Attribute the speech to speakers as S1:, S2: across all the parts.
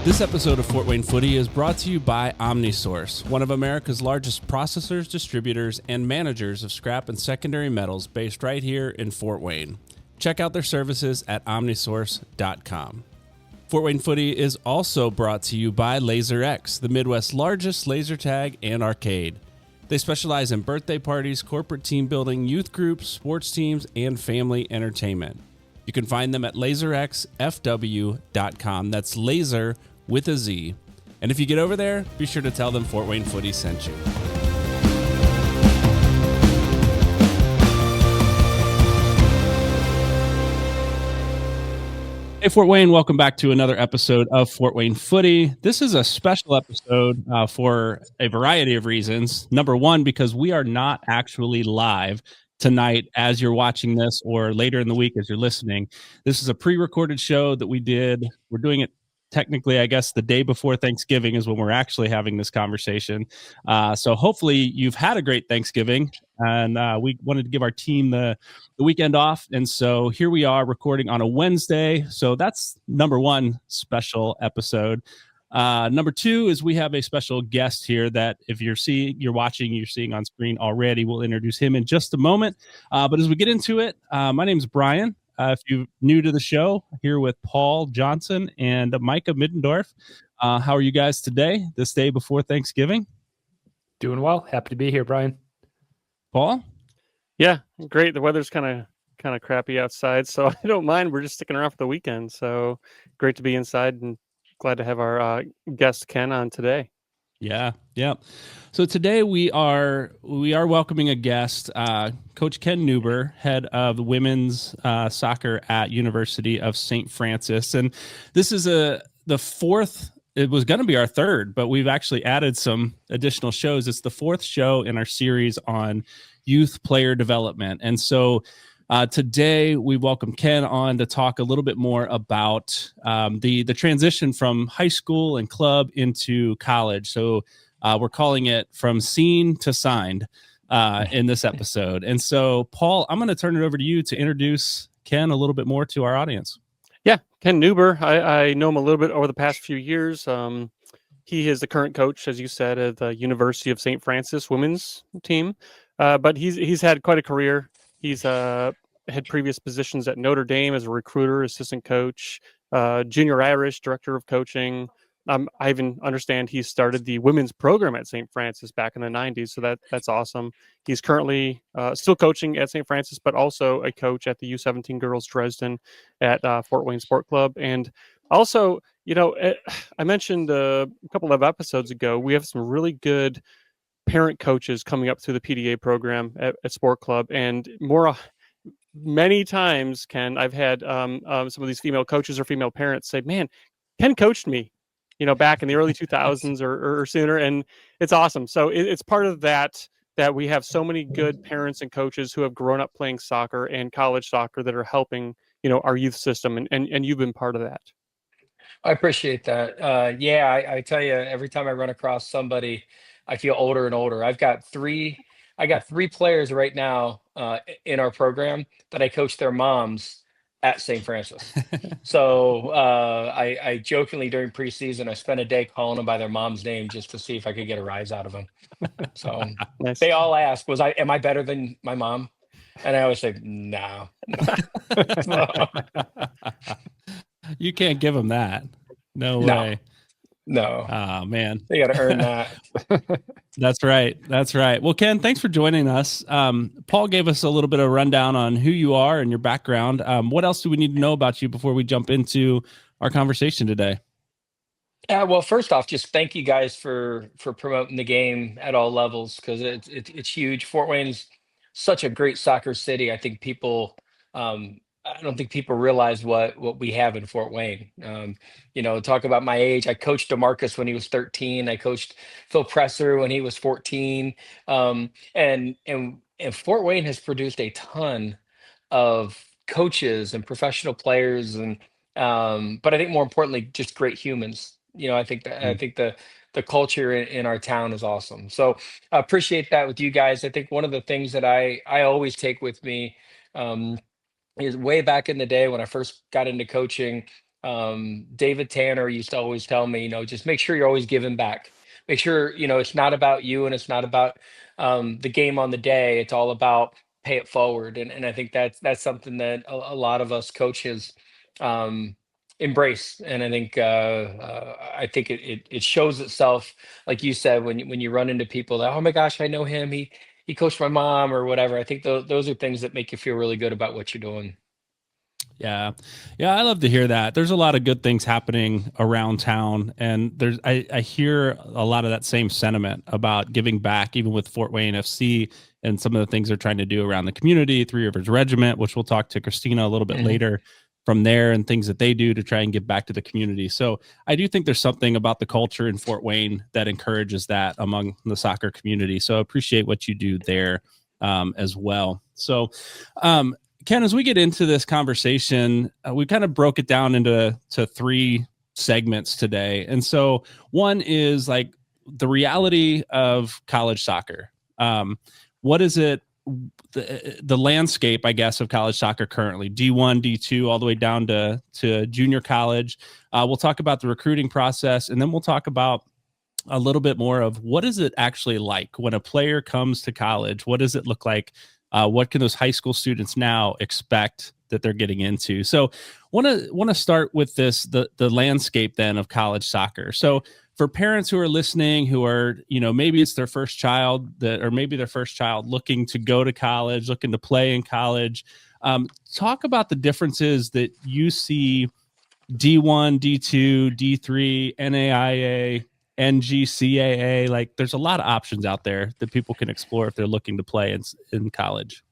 S1: This episode of Fort Wayne Footy is brought to you by OmniSource, one of America's largest processors, distributors, and managers of scrap and secondary metals based right here in Fort Wayne. Check out their services at omnisource.com. Fort Wayne Footy is also brought to you by LaserX, the Midwest's largest laser tag and arcade. They specialize in birthday parties, corporate team building, youth groups, sports teams, and family entertainment. You can find them at laserxfw.com. That's laser with a Z. And if you get over there, be sure to tell them Fort Wayne Footy sent you. Hey, Fort Wayne, welcome back to another episode of Fort Wayne Footy. This is a special episode for a variety of reasons. Number one, because we are not actually live tonight as you're watching this or later in the week as you're listening. This is a pre-recorded show that we did. We're doing it technically, I guess, the day before Thanksgiving is when we're actually having this conversation. So hopefully you've had a great Thanksgiving, and we wanted to give our team the weekend off. And so here we are recording on a Wednesday. So that's number one special episode. Number two is we have a special guest here that if you're seeing on screen already, we'll introduce him in just a moment. But as we get into it, my name is Brian. If you're new to the show, here with Paul Johnson and Micah Middendorf. How are you guys today, this day before Thanksgiving?
S2: Doing well. Happy to be here, Brian.
S1: Paul?
S3: Yeah, great. The weather's kind of crappy outside, so I don't mind. We're just sticking around for the weekend, so great to be inside and glad to have our guest Ken on today.
S1: Yeah. So today we are welcoming a guest, Coach Ken Nuber, head of women's soccer at University of St. Francis, and this is the fourth. It was going to be our third, but we've actually added some additional shows. It's the fourth show in our series on youth player development, and so today we welcome Ken on to talk a little bit more about the transition from high school and club into college. So we're calling it From Seen to Signed in this episode. And so, Paul, I'm going to turn it over to you to introduce Ken a little bit more to our audience.
S3: Yeah, Ken Nuber. I know him a little bit over the past few years. He is the current coach, as you said, at the University of St. Francis women's team. But he's had quite a career. He's had previous positions at Notre Dame as a recruiter, assistant coach, junior Irish director of coaching. I even understand he started the women's program at St. Francis back in the 90s. So that's awesome. He's currently still coaching at St. Francis, but also a coach at the U17 Girls Dresden at Fort Wayne Sport Club. And also, I mentioned a couple of episodes ago, we have some really good parent coaches coming up through the PDA program at Sport Club, and many times, Ken, I've had some of these female coaches or female parents say, "Man, Ken coached me, back in the early 2000s or sooner," and it's awesome. So it's part of that we have so many good parents and coaches who have grown up playing soccer and college soccer that are helping our youth system, and you've been part of that.
S2: I appreciate that. I tell you, every time I run across somebody, I feel older and older. I got three players right now in our program that I coach their moms at St. Francis. So I jokingly during preseason, I spent a day calling them by their mom's name just to see if I could get a rise out of them. So
S3: Nice.
S2: They all ask, am I better than my mom? And I always say, no.
S1: You can't give them that. No way.
S2: No.
S1: Oh, man.
S2: They got to earn that.
S1: That's right. Well, Ken, thanks for joining us. Paul gave us a little bit of a rundown on who you are and your background. What else do we need to know about you before we jump into our conversation today?
S2: Well, first off, just thank you guys for promoting the game at all levels, because it's huge. Fort Wayne's such a great soccer city. I think I don't think people realize what we have in Fort Wayne. Talk about my age. I coached DeMarcus when he was 13. I coached Phil Presser when he was 14. And Fort Wayne has produced a ton of coaches and professional players, and but I think more importantly, just great humans. I think the culture in our town is awesome. So I appreciate that with you guys. I think one of the things that I always take with me is way back in the day when I first got into coaching, David Tanner used to always tell me, just make sure you're always giving back. Make sure, it's not about you and it's not about the game on the day. It's all about pay it forward. And I think that's something that a lot of us coaches um, embrace. And I think it shows itself, like you said, when you run into people that, oh my gosh, I know him. He coached my mom or whatever. I think those are things that make you feel really good about what you're doing.
S1: Yeah. Yeah, I love to hear that. There's a lot of good things happening around town, and I hear a lot of that same sentiment about giving back, even with Fort Wayne FC and some of the things they're trying to do around the community, Three Rivers Regiment, which we'll talk to Christina a little bit later from there, and things that they do to try and give back to the community. So I do think there's something about the culture in Fort Wayne that encourages that among the soccer community. So I appreciate what you do there as well. So Ken, as we get into this conversation, we kind of broke it down into three segments today. And so one is like the reality of college soccer. What is it, the landscape, I guess, of college soccer currently, D1, D2, all the way down to junior college. We'll talk about the recruiting process, and then we'll talk about a little bit more of what is it actually like when a player comes to college? What does it look like? What can those high school students now expect that they're getting into? So want to start with the landscape then of college soccer. So for parents who are listening, who are, maybe it's their first child or maybe their first child looking to go to college, looking to play in college, talk about the differences that you see D1, D2, D3, NAIA, NGCAA. Like there's a lot of options out there that people can explore if they're looking to play in college.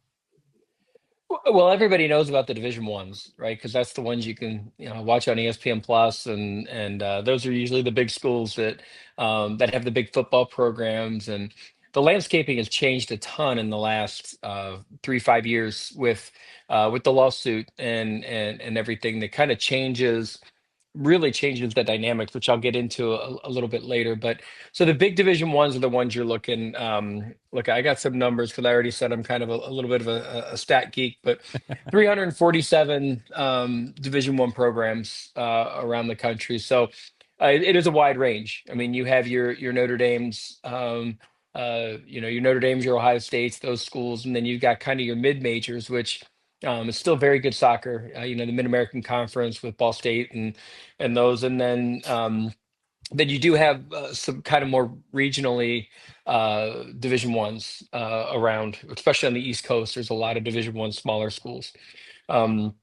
S2: Well, everybody knows about the Division Ones, right? Because that's the ones you can, watch on ESPN Plus, and those are usually the big schools that have the big football programs. And the landscaping has changed a ton in the last 3-5 years with the lawsuit and everything that kind of really changes the dynamics, which I'll get into a little bit later. But so the big Division Ones are the ones you're looking. Look, I got some numbers because I already said I'm kind of a little bit of a stat geek, but 347 Division One programs around the country. So it is a wide range. I mean, you have your Notre Dames. Your Notre Dame's, your Ohio States, those schools, and then you've got kind of your mid majors, which it's still very good soccer. The Mid American Conference with Ball State and those, and then you do have some kind of more regionally Division Ones around, especially on the East Coast. There's a lot of Division One smaller schools. So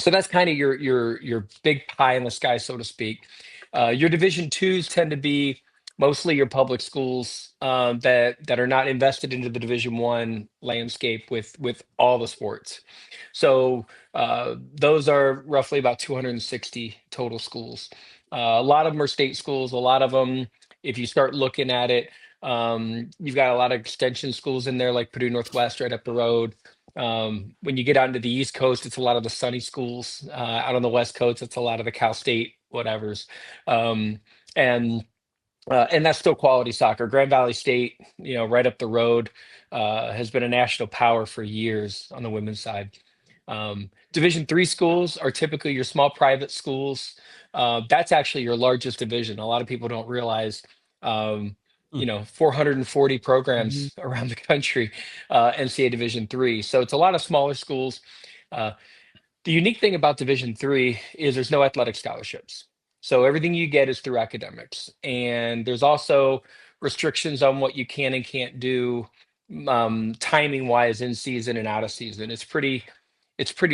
S2: that's kind of your big pie in the sky, so to speak. Your Division Twos tend to be mostly your public schools that are not invested into the Division One landscape with all the sports. So those are roughly about 260 total schools. A lot of them are state schools. A lot of them, if you start looking at it, you've got a lot of extension schools in there, like Purdue Northwest right up the road. When you get onto the East Coast, it's a lot of the Sunny schools. Out on the West Coast, it's a lot of the Cal State whatevers. Um, and that's still quality soccer. Grand Valley State, right up the road, has been a national power for years on the women's side. Division three schools are typically your small private schools. That's actually your largest division. A lot of people don't realize, 440 programs around the country, NCAA Division three. So it's a lot of smaller schools. The unique thing about Division three is there's no athletic scholarships. So everything you get is through academics. And there's also restrictions on what you can and can't do timing wise in season and out of season. It's pretty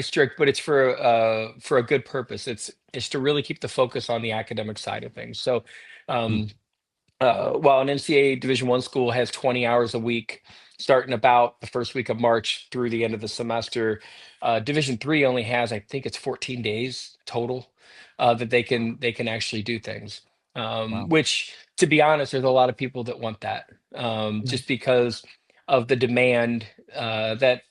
S2: strict, but it's for a good purpose. It's to really keep the focus on the academic side of things. So while an NCAA Division One school has 20 hours a week, starting about the first week of March through the end of the semester, Division Three only has, I think it's 14 days total that they can actually do things.
S1: Wow.
S2: Which, to be honest, there's a lot of people that want that, just because of the demand that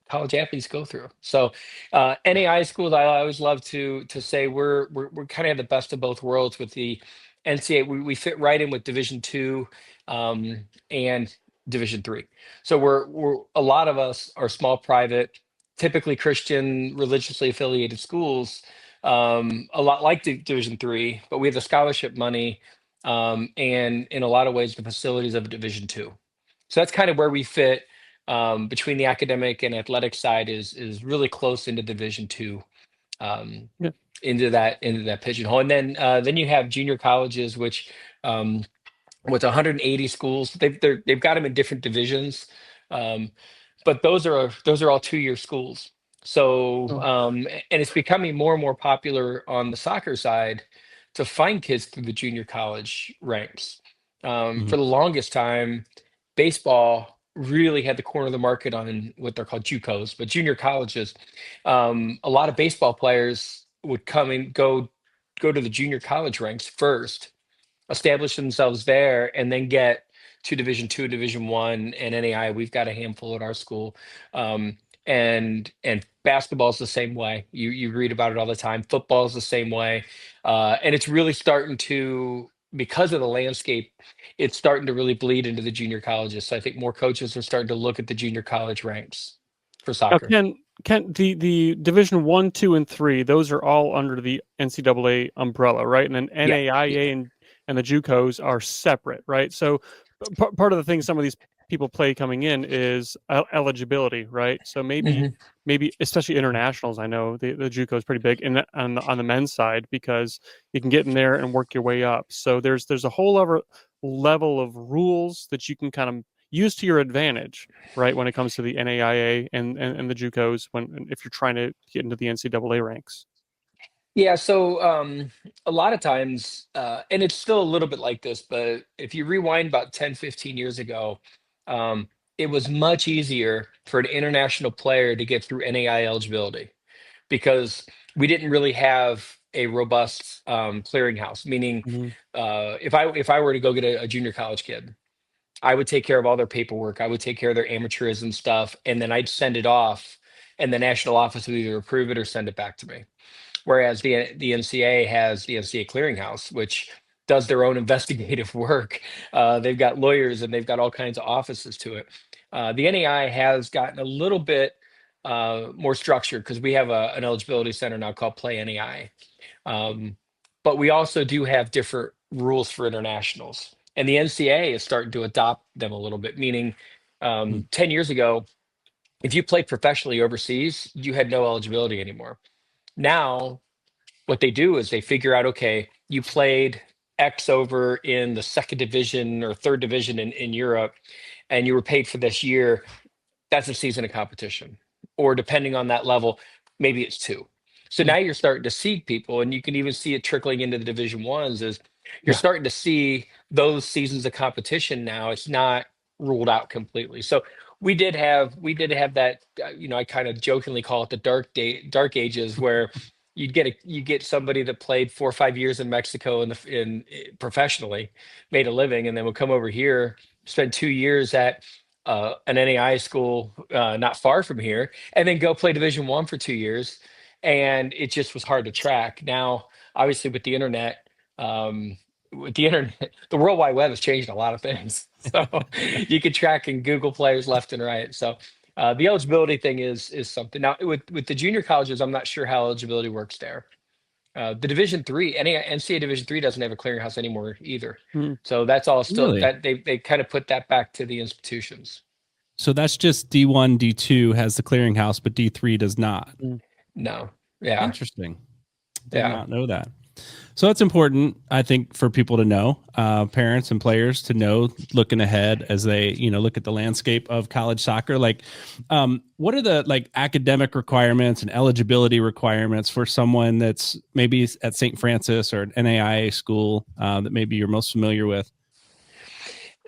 S2: college athletes go through. So NAI schools, I always love to say we're kind of have the best of both worlds with the NCAA. We fit right in with Division Two and Division Three. So we're a lot of us are small private, typically Christian, religiously affiliated schools a lot like Division three, but we have the scholarship money, and in a lot of ways the facilities of Division two. So that's kind of where we fit, between the academic and athletic side is really close into Division two, um,
S3: Yeah.
S2: into that pigeonhole. And then you have junior colleges, which, um, with 180 schools, they've got them in different divisions, um, but those are all 2-year schools. So,
S3: Oh.
S2: and it's becoming more and more popular on the soccer side to find kids through the junior college ranks.
S1: Mhm.
S2: For the longest time, baseball really had the corner of the market on what they're called JUCOs, but junior colleges. A lot of baseball players would come and go to the junior college ranks first, establish themselves there, and then get to Division two, Division one, and NAI. We've got a handful at our school, um, and basketball's the same way. You read about it all the time. Football's the same way, and it's really starting to, because of the landscape, it's starting to really bleed into the junior colleges. So I think more coaches are starting to look at the junior college ranks for
S3: Now,
S2: soccer.
S3: Ken, the Division one, two, and three, those are all under the NCAA umbrella, right? And then
S2: Yeah,
S3: NAIA and the JUCOs are separate, right? So part of the thing some of these people play coming in is eligibility, right? So
S2: hmm
S3: maybe especially internationals. I know the JUCO is pretty big in on the men's side because you can get in there and work your way up. So there's a whole other level of rules that you can kind of use to your advantage, right, when it comes to the NAIA and the JUCOs when if you're trying to get into the NCAA ranks.
S2: Yeah, so, a lot of times, and it's still a little bit like this, but if you rewind about 10, 15 years ago, it was much easier for an international player to get through NAI eligibility because we didn't really have a robust, clearinghouse. Meaning,
S3: Mhm.
S2: if I were to go get a junior college kid, I would take care of all their paperwork. I would take care of their amateurism stuff, and then I'd send it off, and the national office would either approve it or send it back to me. Whereas the NCA has the NCA Clearinghouse, which does their own investigative work. They've got lawyers and they've got all kinds of offices to it. The NAI has gotten a little bit, more structured because we have an eligibility center now called Play NAI. Um, but we also do have different rules for internationals. And the NCA is starting to adopt them a little bit, meaning,
S1: Mhm.
S2: 10 years ago, if you played professionally overseas, you had no eligibility anymore. Now, what they do is they figure out, okay, you played X over in the second division or third division in Europe, and you were paid for this year. That's a season of competition. Or depending on that level, maybe it's two. So
S3: Mm.
S2: now you're starting to see people, and you can even see it trickling into the division ones, is you're
S3: Yeah.
S2: starting to see those seasons of competition now. It's not ruled out completely. So we did have that, I kind of jokingly call it the dark ages, where you get somebody that played 4 or 5 years in Mexico professionally, made a living, and then would come over here, spend 2 years at, an NAI school, not far from here, and then go play Division One for 2 years, and it just was hard to track. Now, obviously, with the internet, the World Wide Web has changed a lot of things. So you can track and Google players left and right. So, the eligibility thing is something. Now, with the junior colleges, I'm not sure how eligibility works there. The Division three, NCAA Division three doesn't have a clearinghouse anymore either.
S3: Mm.
S2: So that's all still
S1: Really?
S2: that they kind of put that back to the institutions.
S1: So that's just D1, D2 has the clearinghouse, but D3 does not.
S3: Mm.
S2: No. Yeah.
S1: Interesting. Did
S2: Yeah.
S1: not know that. So it's important, I think, for people to know, parents and players to know, looking ahead as they, look at the landscape of college soccer. Like, what are the academic requirements and eligibility requirements for someone that's maybe at St. Francis or an NAIA school that maybe you're most familiar with?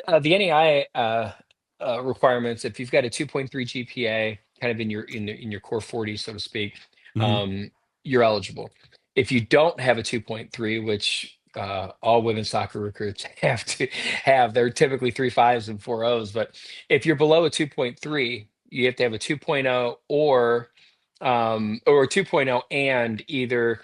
S2: The NEI, requirements, if you've got a 2.3 GPA, kind of in your core 40, so to speak,
S1: Mhm.
S2: um, you're eligible. If you don't have a 2.3, which, all women's soccer recruits have to have, they're typically 3.5s and 4.0s. But if you're below a 2.3, you have to have a 2.0, or a 2.0 and either,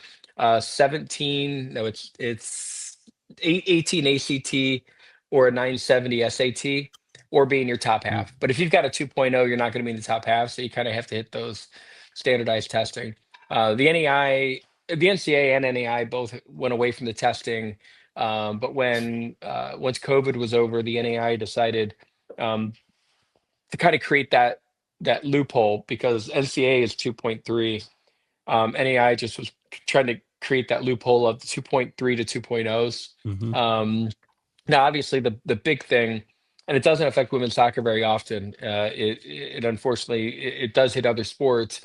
S2: 17, no, it's 18 ACT or a 970 SAT, or be in your top
S1: Mhm.
S2: half. But if you've got a 2.0, you're not going to be in the top half. So you kind of have to hit those standardized testing. The NEI the NCAA and NAI both went away from the testing. But when once COVID was over, the NAI decided to kind of create that loophole because NCAA is 2.3. NAI just was trying to create that loophole of the 2.3 to 2.0s.
S1: Mhm.
S2: Now, obviously, the big thing, and it doesn't affect women's soccer very often. It unfortunately it does hit other sports,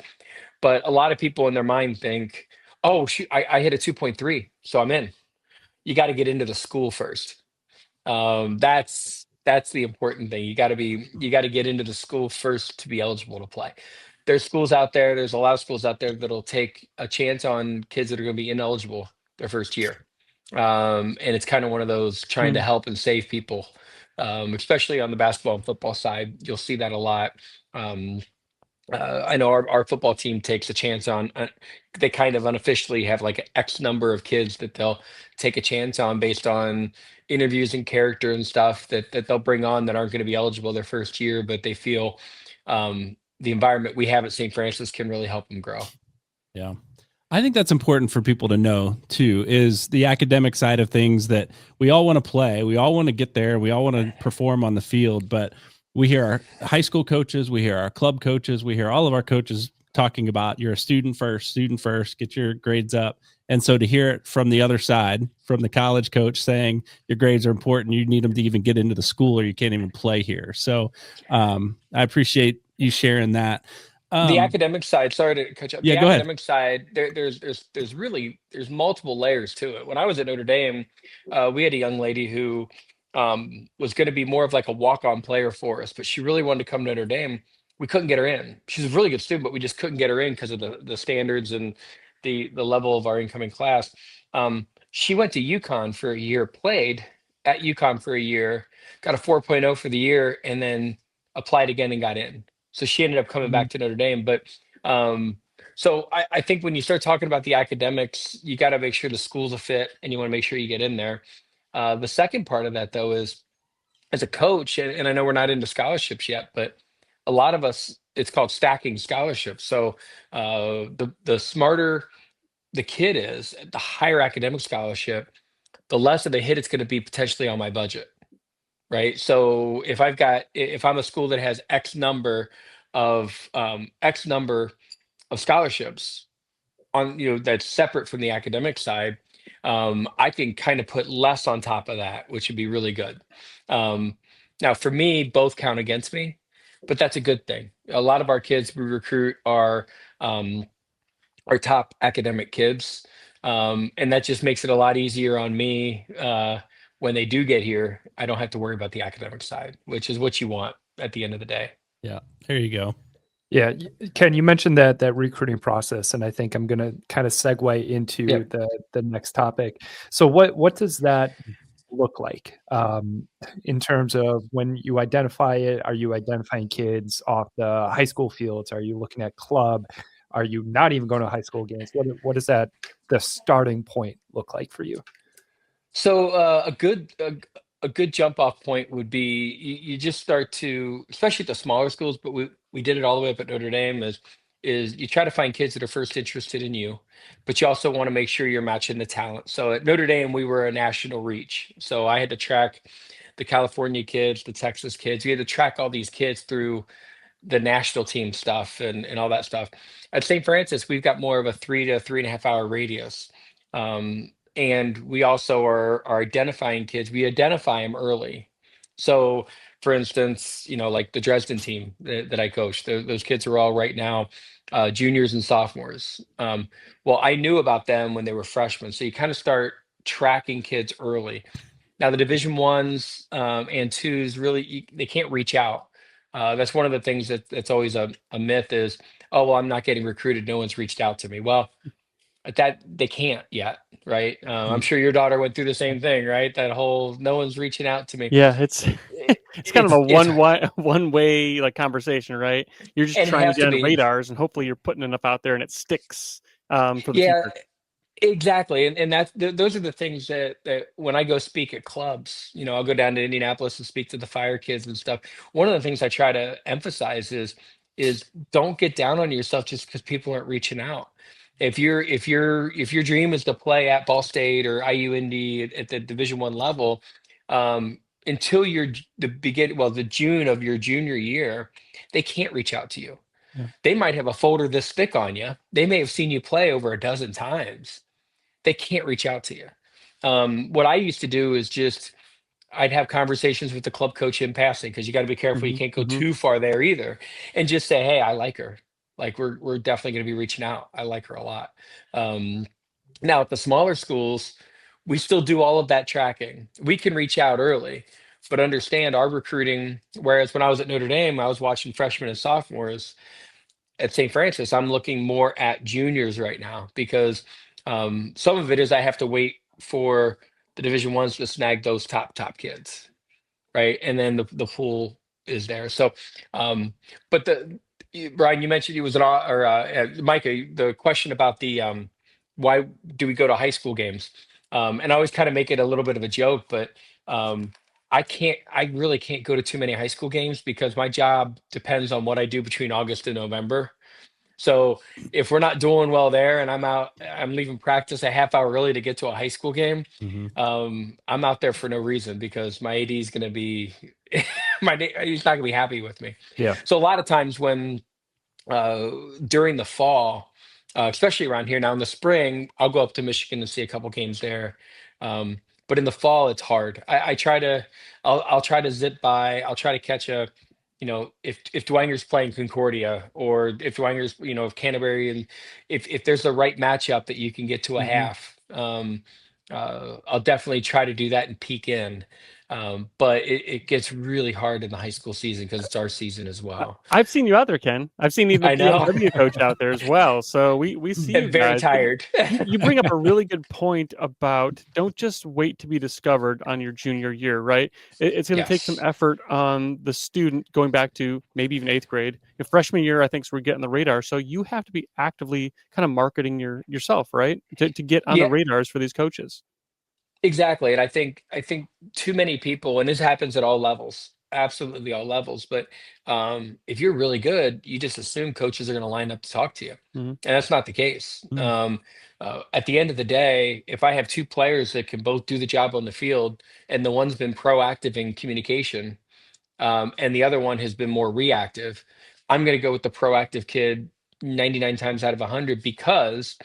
S2: but a lot of people in their mind think, "Oh, shoot, I hit a 2.3, so I'm in." You got to get into the school first. That's the important thing. You got to get into the school first to be eligible to play. There's schools out there. There's a lot of schools out there that'll take a chance on kids that are going to be ineligible their first year. And it's kind of one of those trying to help and save people, especially on the basketball and football side. You'll see that a lot. Um, I know our football team takes a chance on. They kind of unofficially have like X number of kids that they'll take a chance on based on interviews and character and stuff that they'll bring on that aren't going to be eligible their first year, but they feel the environment we have at St. Francis can really help them grow.
S1: Yeah. I think that's important for people to know too, is the academic side of things, that we all want to play. We all want to get there. We all want to perform on the field, but we hear our high school coaches, we hear our club coaches, we hear all of our coaches talking about you're a student first, get your grades up. And so to hear it from the other side, from the college coach saying your grades are important, you need them to even get into the school or you can't even play here. So I appreciate you sharing that.
S2: The academic side, sorry to cut you up.
S1: Yeah,
S2: The
S1: go ahead.
S2: academic side, there's multiple layers to it. When I was at Notre Dame, we had a young lady who was going to be more of like a walk-on player for us, but she really wanted to come to Notre Dame. We couldn't get her in. She's a really good student, but we just couldn't get her in because of the standards and the level of our incoming class. She went to UConn for a year, played at UConn for a year, got a 4.0 for the year, and then applied again and got in. So she ended up coming back to Notre Dame. But so I think when you start talking about the academics, you got to make sure the school's a fit and you want to make sure you get in there. The second part of that, though, is as a coach, and I know we're not into scholarships yet, but a lot of us, it's called stacking scholarships. So the smarter the kid is, the higher academic scholarship, the less of a hit it's going to be potentially on my budget. Right. So if I'm a school that has X number of scholarships on, that's separate from the academic side, I can kind of put less on top of that, which would be really good. Now for me, both count against me, but that's a good thing. A lot of our kids we recruit are our top academic kids. And that just makes it a lot easier on me. When they do get here, I don't have to worry about the academic side, which is what you want at the end of the day.
S1: Yeah, there you go.
S4: Yeah, Ken, you mentioned that recruiting process, and I think I'm going to kind of segue into
S2: Yep.
S4: the next topic. So what does that look like in terms of when you identify it? Are you identifying kids off the high school fields? Are you looking at club? Are you not even going to high school games? What does the starting point look like for you?
S2: So a good jump off point would be you just start to, especially at the smaller schools, but we did it all the way up at Notre Dame, is you try to find kids that are first interested in you, but you also want to make sure you're matching the talent. So at Notre Dame, we were a national reach. So I had to track the California kids, the Texas kids. We had to track all these kids through the national team stuff and all that stuff. At St. Francis, we've got more of a 3 to 3.5 hour radius. And we also are identifying kids. We identify them early. So, for instance, like the Dresden team that I coach, those kids are all right now juniors and sophomores. Well, I knew about them when they were freshmen. So you kind of start tracking kids early. Now, the Division Ones and twos really they can't reach out. That's one of the things that's always a myth is, oh, well, I'm not getting recruited. No one's reached out to me. Well, that they can't yet, right? I'm sure your daughter went through the same thing, right? That whole no one's reaching out to me.
S3: Yeah, it's kind of a one way like conversation, right? You're just trying to get on radars, and hopefully you're putting enough out there and it sticks for the future.
S2: Exactly. And those are the things that when I go speak at clubs, I'll go down to Indianapolis and speak to the fire kids and stuff. One of the things I try to emphasize is don't get down on yourself just because people aren't reaching out. If your dream is to play at Ball State or IU Indy at the Division I level, until the June of your junior year, they can't reach out to you.
S3: Yeah.
S2: They might have a folder this thick on you. They may have seen you play over a dozen times. They can't reach out to you. What I used to do is I'd have conversations with the club coach in passing, because you got to be careful. You
S3: Mhm,
S2: can't go
S3: mhm.
S2: too far there either, and just say, "Hey, I like her. Like we're definitely going to be reaching out. I like her a lot." Um, Now at the smaller schools, we still do all of that tracking. We can reach out early, but understand our recruiting. Whereas when I was at Notre Dame, I was watching freshmen and sophomores. At St. Francis, I'm looking more at juniors right now, because some of it is I have to wait for the Division Ones to snag those top kids, right? And then the pool is there. So, but Brian, you mentioned he was Micah, the question about the why do we go to high school games? And I always kind of make it a little bit of a joke, but um, I really can't go to too many high school games, because my job depends on what I do between August and November. So if we're not doing well there, and I'm leaving practice a half hour early to get to a high school game,
S3: Mhm.
S2: I'm out there for no reason, because my AD is going to be, he's not going to be happy with me.
S4: Yeah.
S2: So a lot of times uh, during the fall, especially around here now in the spring, I'll go up to Michigan and see a couple games there. But in the fall, it's hard. I'll try to zip by. I'll try to catch if Dwanger's playing Concordia, or if Dwanger's, if Canterbury, and if there's the right matchup that you can get to a
S3: Mhm.
S2: half, I'll definitely try to do that and peek in. But it gets really hard in the high school season, because it's our season as well.
S3: I've seen you out there, Ken. I've seen even the
S2: I know.
S3: PNW coach out there as well. So we see you
S2: I'm very
S3: guys. But
S2: tired.
S3: you bring up a really good point about don't just wait to be discovered on your junior year, right? It's going to take some
S2: Yes.
S3: effort on the student going back to maybe even eighth grade. Your freshman year, I think, is we're getting the radar. So you have to be actively kind of marketing yourself, right? To get on the
S2: Yeah,
S3: radars for these coaches.
S2: exactly. And I think too many people, and this happens at all levels, absolutely all levels, but if you're really good, you just assume coaches are going to line up to talk to you.
S3: Mhm.
S2: And that's not the case.
S3: Mm.
S2: At the end of the day, if I have two players that can both do the job on the field, and the one's been proactive in communication, and the other one has been more reactive, I'm going to go with the proactive kid 99 times out of 100, because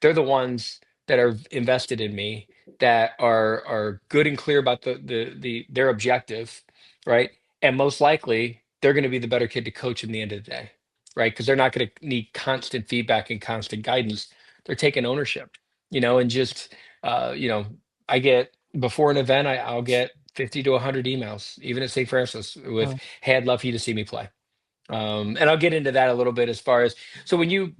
S2: they're the ones that are invested in me, that are good and clear about their objective, right? And most likely they're going to be the better kid to coach in the end of the day, right? Because they're not going to need constant feedback and constant guidance. They're taking ownership, and just I get before an event, I'll get 50 to 100 emails, even at St. Francis, with,
S3: Wow.
S2: "Hey, I'd love for you to see me play." And I'll get into that a little bit, as far as, so when you,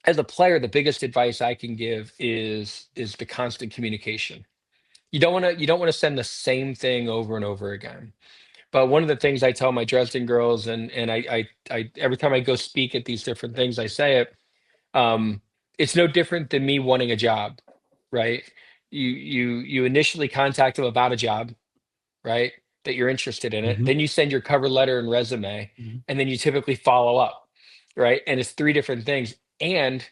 S2: as a player, the biggest advice I can give is the constant communication. You don't want to send the same thing over and over again. But one of the things I tell my Dresden girls, and I every time I go speak at these different things, I say it. Um, it's no different than me wanting a job, right? You initially contact them about a job, right? That you're interested in it.
S1: Mhm.
S2: Then you send your cover letter and resume,
S3: Mhm.
S2: and then you typically follow up, right? And it's three different things. And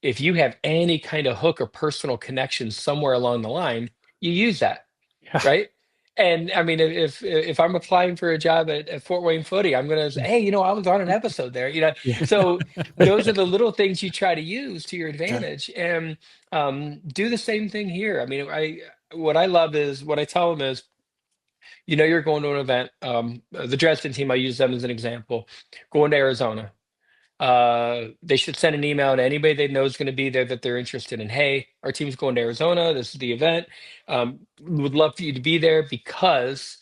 S2: if you have any kind of hook or personal connection somewhere along the line, you use that,
S3: Yeah.
S2: right? And I mean, if I'm applying for a job at Fort Wayne Footy, I'm gonna say, "Hey, I was on an episode there."
S3: Yeah.
S2: So those are the little things you try to use to your
S3: Yeah.
S2: advantage, and do the same thing here. I mean, what I love is, what I tell them is, you're going to an event. The Dresden team, I use them as an example, going to Arizona. They should send an email to anybody they know is going to be there, that they're interested in. "Hey, our team's going to Arizona. This is the event. Would love for you to be there, because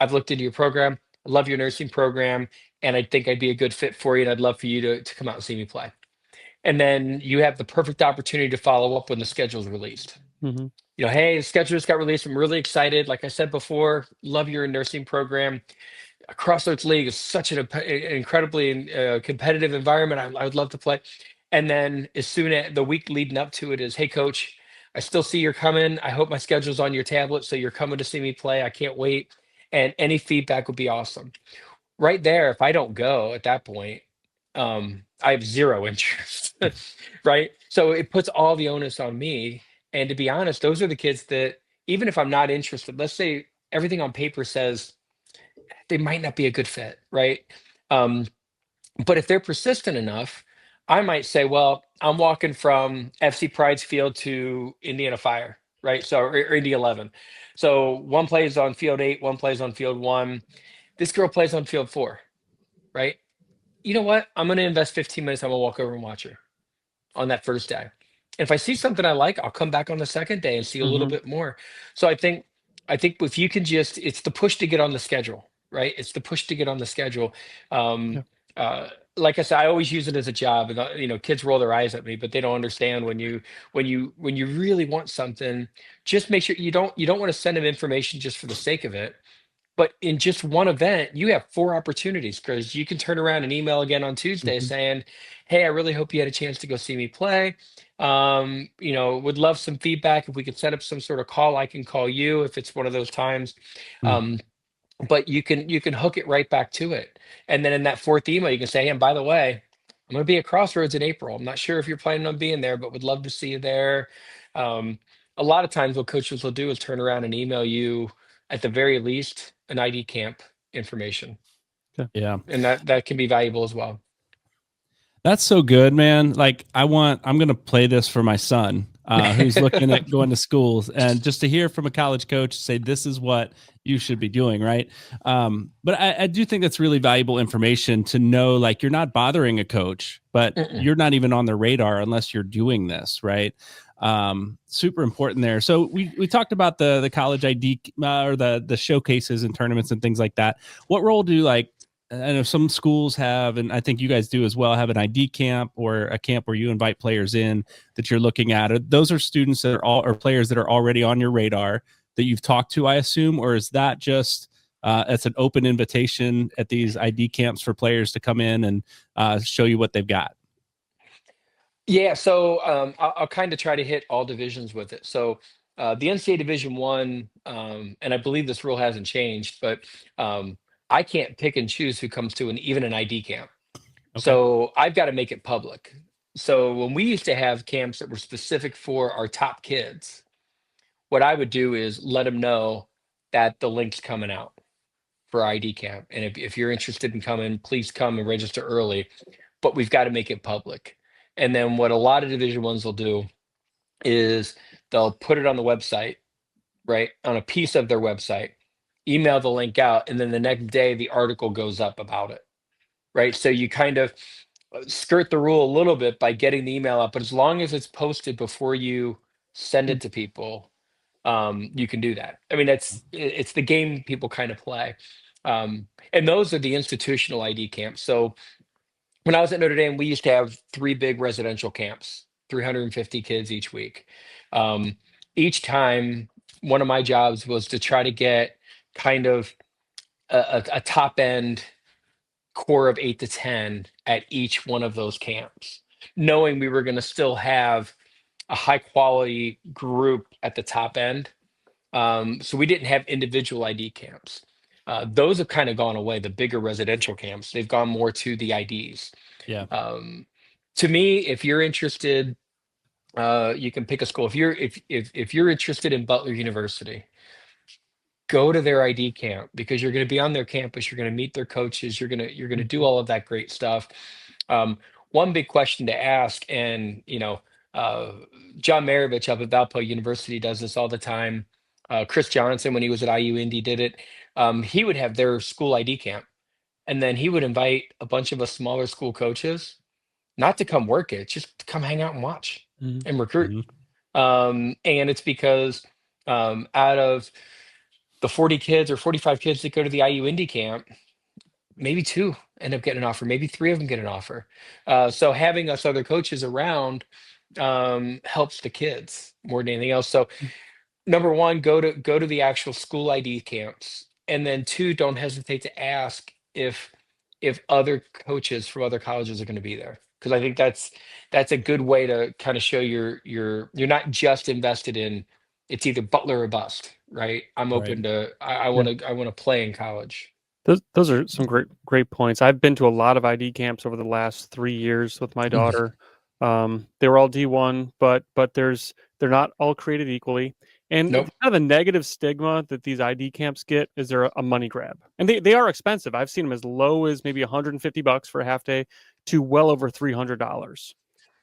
S2: I've looked into your program. I love your nursing program, and I think I'd be a good fit for you. And I'd love for you to come out and see me play." And then you have the perfect opportunity to follow up when the schedule's released.
S3: Mhm.
S2: "Hey, the schedule just got released. I'm really excited. Like I said before, love your nursing program. Crossroads League is such an incredibly competitive environment. I would love to play." And then, as soon as the week leading up to it is, "Hey, coach, I still see you're coming. I hope my schedule's on your tablet, so you're coming to see me play. I can't wait." And any feedback would be awesome. Right there, if I don't go at that point, I have zero interest, right? So it puts all the onus on me. And to be honest, those are the kids that, even if I'm not interested, let's say everything on paper says they might not be a good fit, right? Um, but if they're persistent enough, I might say, well, I'm walking from FC Pride's Field to Indiana Fire, right? So, or Indy 11. So one plays on field 8, one plays on field 1. This girl plays on field 4, right? You know what? I'm going to invest 15 minutes. I'm going to walk over and watch her on that first day. If I see something I like, I'll come back on the second day and see a little bit more. So I think if you can just, it's the push to get on the schedule, right? It's the push to get on the schedule. Um, like I said, I always use it as a job, and kids roll their eyes at me, but they don't understand when you really want something. Just make sure you don't want to send them information just for the sake of it. But in just one event, you have 4 opportunities, because you can turn around and email again on Tuesday saying, "Hey, I really hope you had a chance to go see me play. Would love some feedback. If we could set up some sort of call, I can call you if it's one of those times." Um, but you can hook it right back to it. And then in that 4th email, you can say, "And by the way, I'm going to be at Crossroads in April. I'm not sure if you're planning on being there, but would love to see you there." Um, a lot of times what coaches will do is turn around and email you, at the very least, an ID camp information.
S1: Yeah.
S2: And that can be valuable as well.
S1: That's so good, man. Like I'm going to play this for my son, who's looking at going to schools, and just to hear from a college coach say, this is what you should be doing. Right. But I do think that's really valuable information to know, like, you're not bothering a coach, but you're not even on the radar unless you're doing this. Right. Super important there. So we talked about the college ID or the showcases and tournaments and things like that. What role do, like, I know some schools have, and I think you guys do as well, have an ID camp or a camp where you invite players in that you're looking at? Those are students that are or players that are already on your radar that you've talked to, I assume, or is that just it's an open invitation at these ID camps for players to come in and show you what they've got?
S2: Yeah, so I'll kind of try to hit all divisions with it. So the NCAA Division One, and I believe this rule hasn't changed, but I can't pick and choose who comes to even an ID camp.
S1: Okay.
S2: So I've got to make it public. So when we used to have camps that were specific for our top kids, what I would do is let them know that the link's coming out for ID camp, and if you're interested in coming, please come and register early. But we've got to make it public. And then what a lot of Division Ones will do is they'll put it on the website, right, on a piece of their website, email the link out, and then the next day the article goes up about it, right? So you kind of skirt the rule a little bit by getting the email out, but as long as it's posted before you send it to people, you can do that. I mean, it's the game people kind of play. And those are the institutional ID camps. So when I was at Notre Dame, we used to have 3 big residential camps, 350 kids each week. Um, each time, one of my jobs was to try to get kind of a top end core of 8 to 10 at each one of those camps, knowing we were going to still have a high quality group at the top end. So we didn't have individual ID camps. Those have kind of gone away. The bigger residential camps, they've gone more to the IDs.
S1: Yeah.
S2: To me, if you're interested, you can pick a school. If you're interested in Butler University, go to their ID camp, because you're going to be on their campus. You're going to meet their coaches. You're going to do all of that great stuff. One big question to ask, and John Maravich up at Valpo University does this all the time. Chris Johnson, when he was at IU Indy, did it. He would have their school ID camp, and then he would invite a bunch of us smaller school coaches, not to come work it, just to come hang out and watch and recruit. And it's because out of the 40 kids or 45 kids that go to the IU Indy camp, maybe 2 end up getting an offer, maybe 3 of them get an offer. So having us other coaches around helps the kids more than anything else. So number 1, go to the actual school ID camps, and then 2, don't hesitate to ask if other coaches from other colleges are going to be there, because I think that's a good way to kind of show you're not just invested in, it's either Butler or bust, right? I'm open to I want to play in college.
S3: Those are some great points. I've been to a lot of ID camps over the last 3 years with my daughter. They were all D1, but they're not all created equally. And
S2: Nope.
S3: kind of a negative stigma that these ID camps get is they're a money grab, and they are expensive. I've seen them as low as maybe $150 for a half day to well over $300.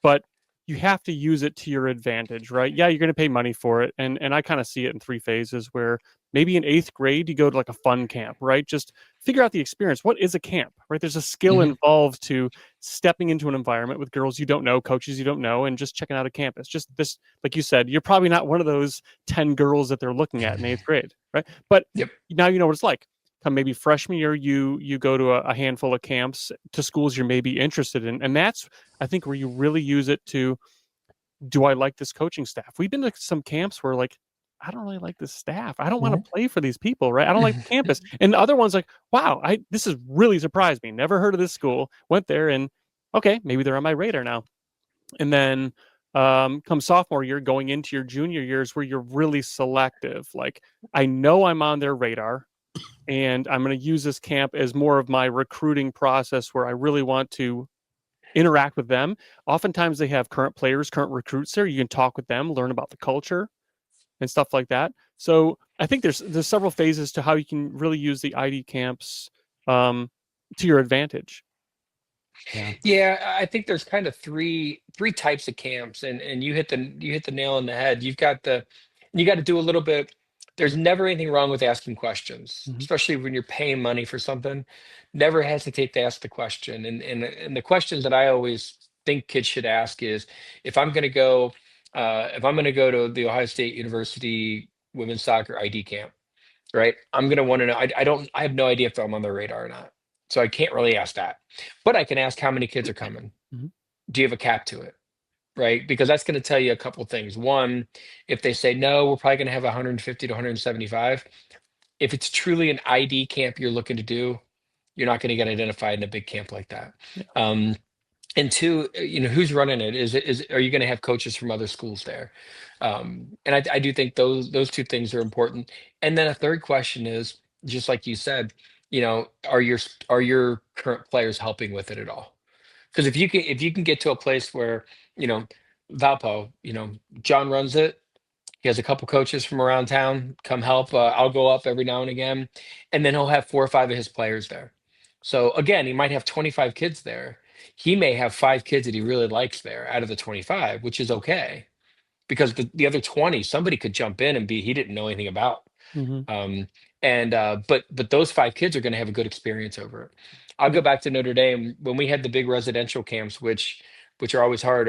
S3: But you have to use it to your advantage, right? Yeah, you're going to pay money for it, and I kind of see it in 3 phases where maybe in 8th grade you go to like a fun camp, right? Just figure out the experience. What is a camp, right? There's a skill
S2: Mhm.
S3: involved to stepping into an environment with girls you don't know, coaches you don't know, and just checking out a campus. Just this, like you said, you're probably not one of those 10 girls that they're looking at in 8th grade, right? But
S2: Yep.
S3: now you know what it's like. Come maybe freshman year, you go to a handful of camps to schools you're maybe interested in, and that's I think where you really use it to, do I like this coaching staff? We've been to some camps where like, I don't really like this staff. I don't want to play for these people, right? I don't like the campus. And the other one's like, wow, this has really surprised me. Never heard of this school. Went there and okay, maybe they're on my radar now. And then come sophomore year, going into your junior years where you're really selective. Like I know I'm on their radar and I'm going to use this camp as more of my recruiting process where I really want to interact with them. Oftentimes they have current players, current recruits there. You can talk with them, learn about the culture and stuff like that. So I think there's several phases to how you can really use the ID camps to your advantage.
S2: Yeah, I think there's kind of three types of camps, and you hit the nail on the head. You got to do a little bit. There's never anything wrong with asking questions,
S3: Mhm.
S2: especially when you're paying money for something. Never hesitate to ask the question. And the questions that I always think kids should ask is, if I'm going to go, if I'm going to go to the Ohio State University women's soccer ID camp, right? I'm going to want to know. I have no idea if I'm on their radar or not. So I can't really ask that. But I can ask how many kids are coming.
S3: Mhm.
S2: Do you have a cap to it? Right? Because that's going to tell you a couple things. One, if they say no, we're probably going to have 150 to 175. If it's truly an ID camp you're looking to do, you're not going to get identified in a big camp like that.
S3: Yeah.
S2: And two, who's running it? Are you going to have coaches from other schools there? And I do think those two things are important. And then a third question is, just like you said, are your current players helping with it at all? Because if you can get to a place where, you know Valpo, John runs it. He has a couple coaches from around town come help. I'll go up every now and again, and then he'll have 4 or 5 of his players there. So again, he might have 25 kids there. He may have 5 kids that he really likes there out of the 25, which is okay, because the other 20, somebody could jump in and be he didn't know anything about.
S3: Mhm.
S2: But those 5 kids are going to have a good experience over it. I'll go
S3: Yeah.
S2: back to Notre Dame when we had the big residential camps, which are always hard.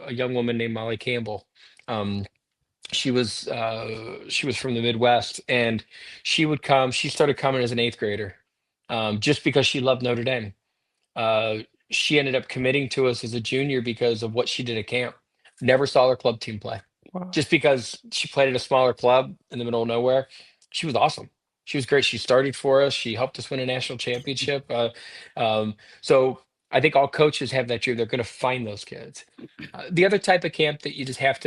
S2: A young woman named Molly Campbell. Um, she was from the Midwest, and she would come. She started coming as an 8th grader, just because she loved Notre Dame. Uh, she ended up committing to us as a junior because of what she did at camp. Never saw her club team play,
S3: Wow.
S2: just because she played at a smaller club in the middle of nowhere. She was awesome. She was great. She started for us. She helped us win a national championship. So I think all coaches have that dream. They're going to find those kids. The other type of camp that you have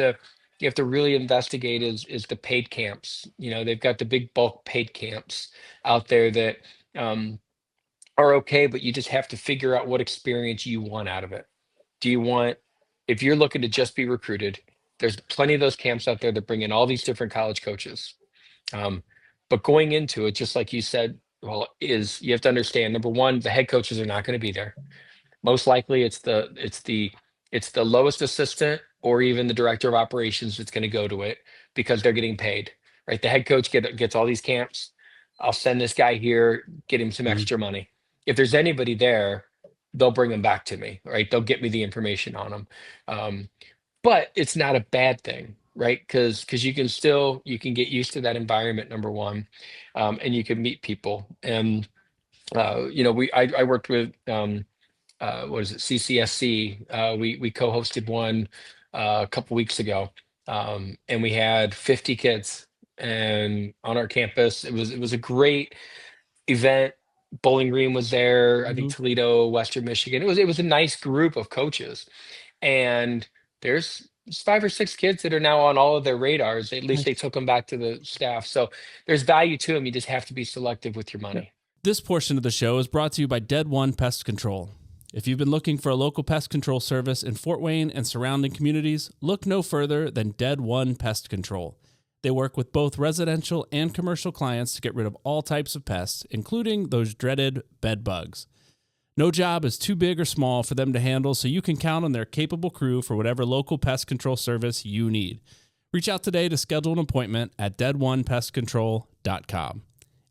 S2: to really investigate is the paid camps. They've got the big bulk paid camps out there that um, are okay, but you just have to figure out what experience you want out of it. Do you want, if you're looking to just be recruited, there's plenty of those camps out there that bring in all these different college coaches. Um, but going into it, just like you said, well, is you have to understand, number one, the head coaches are not going to be there. Most likely it's the lowest assistant or even the director of operations that's going to go to it, because they're getting paid, right? The head coach gets all these camps. I'll send this guy here, get him some
S1: Mhm.
S2: extra money. If there's anybody there, they'll bring them back to me, right? They'll get me the information on them. But it's not a bad thing, right? Because you can get used to that environment, number one, and you can meet people. And I worked with what is it, CCSC. We co-hosted one a couple weeks ago, and we had 50 kids and on our campus. It was a great event. Bowling Green was there. I think
S3: Mhm.
S2: Toledo, Western Michigan. It was a nice group of coaches, and there's 5 or 6 kids that are now on all of their radars. At least they
S3: Nice.
S2: took them back to the staff. So there's value to them. You just have to be selective with your
S3: Yeah.
S2: money.
S1: This portion of the show is brought to you by Dead One Pest Control. If you've been looking for a local pest control service in Fort Wayne and surrounding communities, look no further than Dead One Pest Control. They work with both residential and commercial clients to get rid of all types of pests, including those dreaded bed bugs. No job is too big or small for them to handle, so you can count on their capable crew for whatever local pest control service you need. Reach out today to schedule an appointment at deadonepestcontrol.com.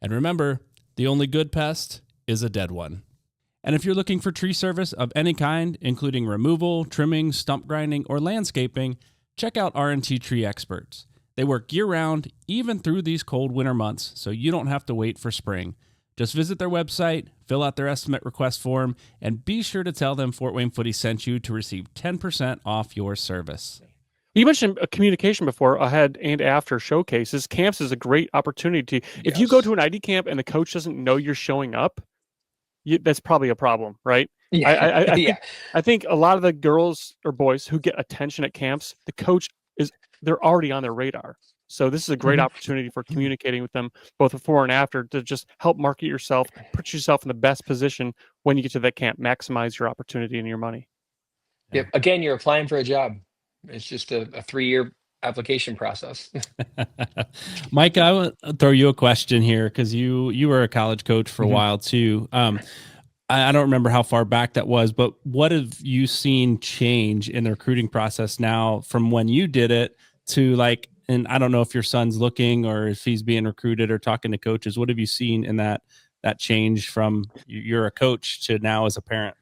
S1: And remember, the only good pest is a dead one. And if you're looking for tree service of any kind, including removal, trimming, stump grinding, or landscaping, check out R&T Tree Experts. They work year-round, even through these cold winter months, so you don't have to wait for spring. Just visit their website, fill out their estimate request form, and be sure to tell them Fort Wayne Footy sent you to receive 10% off your service.
S3: You mentioned communication before, ahead and after showcases. Camps is a great opportunity. If you go to an ID camp and the coach doesn't know you're showing up, that's probably a problem, right?
S2: Yeah.
S3: I think a lot of the girls or boys who get attention at camps, the coach they're already on their radar. So this is a great opportunity for communicating with them both before and after to just help market yourself, put yourself in the best position when you get to that camp, maximize your opportunity and your money.
S2: Yep. Again, you're applying for a job. It's just a 3-year application process.
S1: Mike, I will throw you a question here because you were a college coach for a while too. I don't remember how far back that was, but what have you seen change in the recruiting process now from when you did it to like, and I don't know if your son's looking or if he's being recruited or talking to coaches. What have you seen in that change from you're a coach to now as a parent?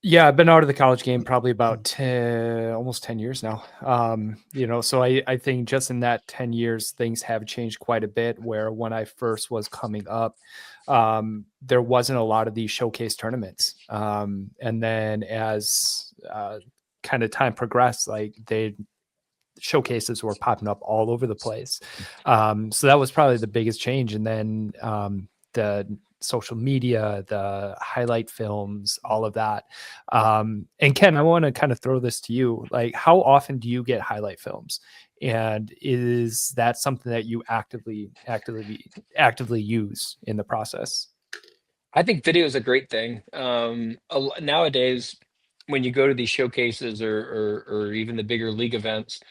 S4: Yeah, I've been out of the college game probably about almost 10 years now. So I think just in that 10 years, things have changed quite a bit, where when I first was coming up, there wasn't a lot of these showcase tournaments. And then as kind of time progressed, like showcases were popping up all over the place. So that was probably the biggest change. And then the social media, the highlight films, all of that. And Ken, I want to kind of throw this to you. Like, how often do you get highlight films? And is that something that you actively use in the process?
S2: I think video is a great thing. Nowadays, when you go to these showcases or even the bigger league events,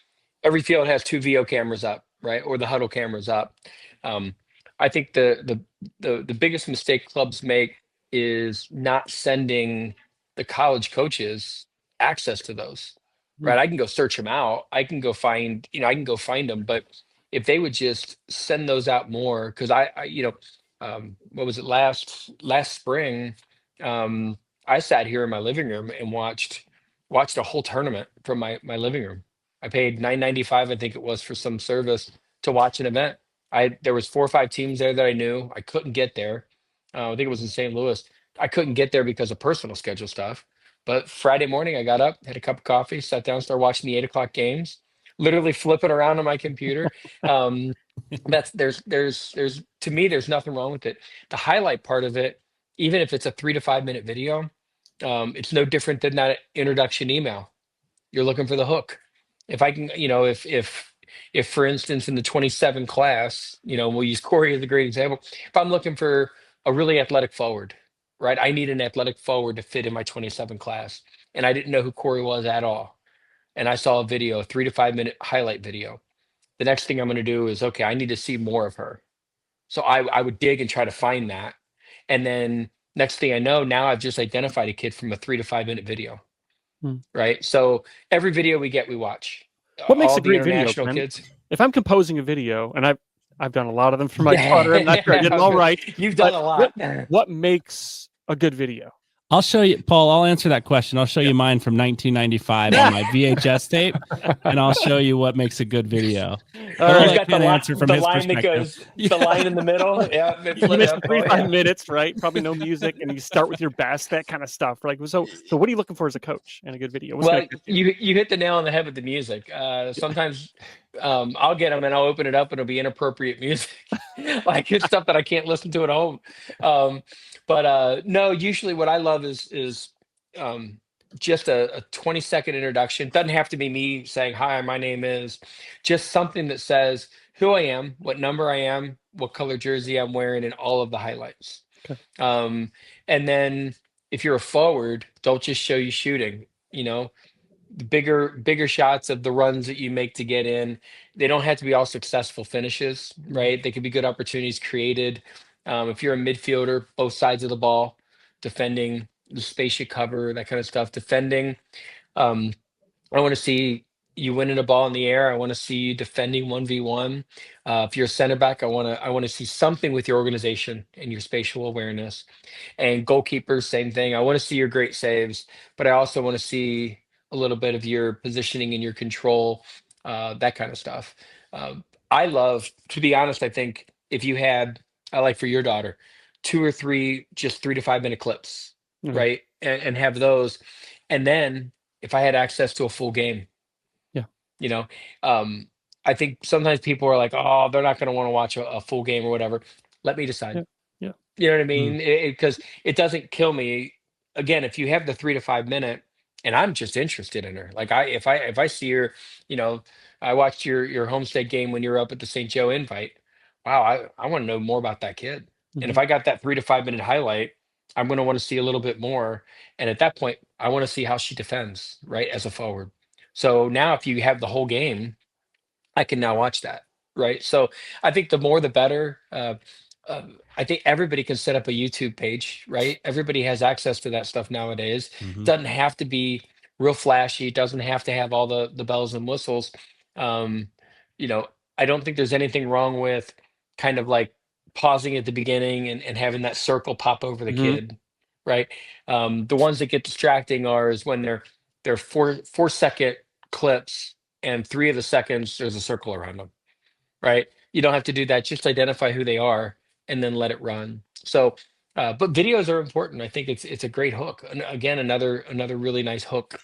S2: every field has 2 VO cameras up, right? Or the huddle cameras up. I think the biggest mistake clubs make is not sending the college coaches access to those, right? I can go search them out. I can go find them. But if they would just send those out more, because what was it last spring? I sat here in my living room and watched a whole tournament from my living room. I paid $9.95, I think it was, for some service to watch an event. There was 4 or 5 teams there that I knew. I couldn't get there. I think it was in St. Louis. I couldn't get there because of personal schedule stuff. But Friday morning, I got up, had a cup of coffee, sat down, started watching the 8 o'clock games. Literally flipping around on my computer. There's to me, there's nothing wrong with it. The highlight part of it, even if it's a 3 to 5 minute video, it's no different than that introduction email. You're looking for the hook. If I can, if for instance in the 27 class, we'll use Corey as a great example. If I'm looking for a really athletic forward, right? I need an athletic forward to fit in my 27 class. And I didn't know who Corey was at all. And I saw a video, a 3 to 5 minute highlight video. The next thing I'm going to do is, okay, I need to see more of her. So I would dig and try to find that. And then next thing I know, now I've just identified a kid from a 3 to 5 minute video. Right. So every video we get, we watch.
S3: What makes a great video, Ken?
S2: Kids.
S3: If I'm composing a video, and I've done a lot of them for my daughter, I'm not sure I did them all right.
S2: You've done a lot.
S3: What makes a good video?
S1: I'll show you, Paul. I'll answer that question. I'll show you mine from 1995 on my VHS tape, and I'll show you what makes a good video.
S2: He's got the line that goes, the line in the middle. Yeah,
S3: you missed 3-5 minutes, right? Probably no music, and you start with your best, that kind of stuff. Like, so what are you looking for as a coach in a good video?
S2: You hit the nail on the head with the music. Sometimes I'll get them and I'll open it up and it'll be inappropriate music, like it's stuff that I can't listen to at home. But no, usually what I love is just a 20-second introduction. Doesn't have to be me saying, hi, my name is, just something that says who I am, what number I am, what color jersey I'm wearing, and all of the highlights.
S3: Okay.
S2: And then if you're a forward, don't just show you shooting. You know, the bigger shots of the runs that you make to get in. They don't have to be all successful finishes, right? They could be good opportunities created. If you're a midfielder, both sides of the ball, defending the space you cover, that kind of stuff. Defending. Um, I want to see you winning a ball in the air. I want to see you defending 1v1. If you're a center back, I want to see something with your organization and your spatial awareness. And goalkeepers, same thing. I want to see your great saves, but I also want to see a little bit of your positioning and your control, that kind of stuff. I love, to be honest, I think if you had, I like for your daughter, two or three, just 3 to 5 minute clips,
S3: Okay.
S2: right? And have those. And then if I had access to a full game,
S3: Yeah.
S2: you know, um, I think sometimes people are like, oh, they're not going to want to watch a full game or whatever. Let me decide.
S3: Yeah. Yeah.
S2: You know what I
S1: Mm.
S2: mean? Because it doesn't kill me. Again, if you have the 3 to 5 minute, and I'm just interested in her. Like if I see her, you know, I watched your homestead game when you were up at the St. Joe Invite. Wow, I want to know more about that kid. And if
S3: Mhm.
S2: I got that 3 to 5 minute highlight, I'm going to want to see a little bit more. And at that point, I want to see how she defends, right, as a forward. So now, if you have the whole game, I can now watch that, right? So I think the more the better. I think everybody can set up a YouTube page, right? Everybody has access to that stuff nowadays.
S1: Mhm.
S2: Doesn't have to be real flashy. Doesn't have to have all the bells and whistles. Um, you know, I don't think there's anything wrong with kind of like pausing at the beginning and having that circle pop over the
S3: Mhm.
S2: kid, right? The ones that get distracting are is when they're 4 second clips and 3 of the seconds there's a circle around them, right? You don't have to do that. Just identify who they are and then let it run. So, but videos are important. I think it's a great hook. And again, another really nice hook.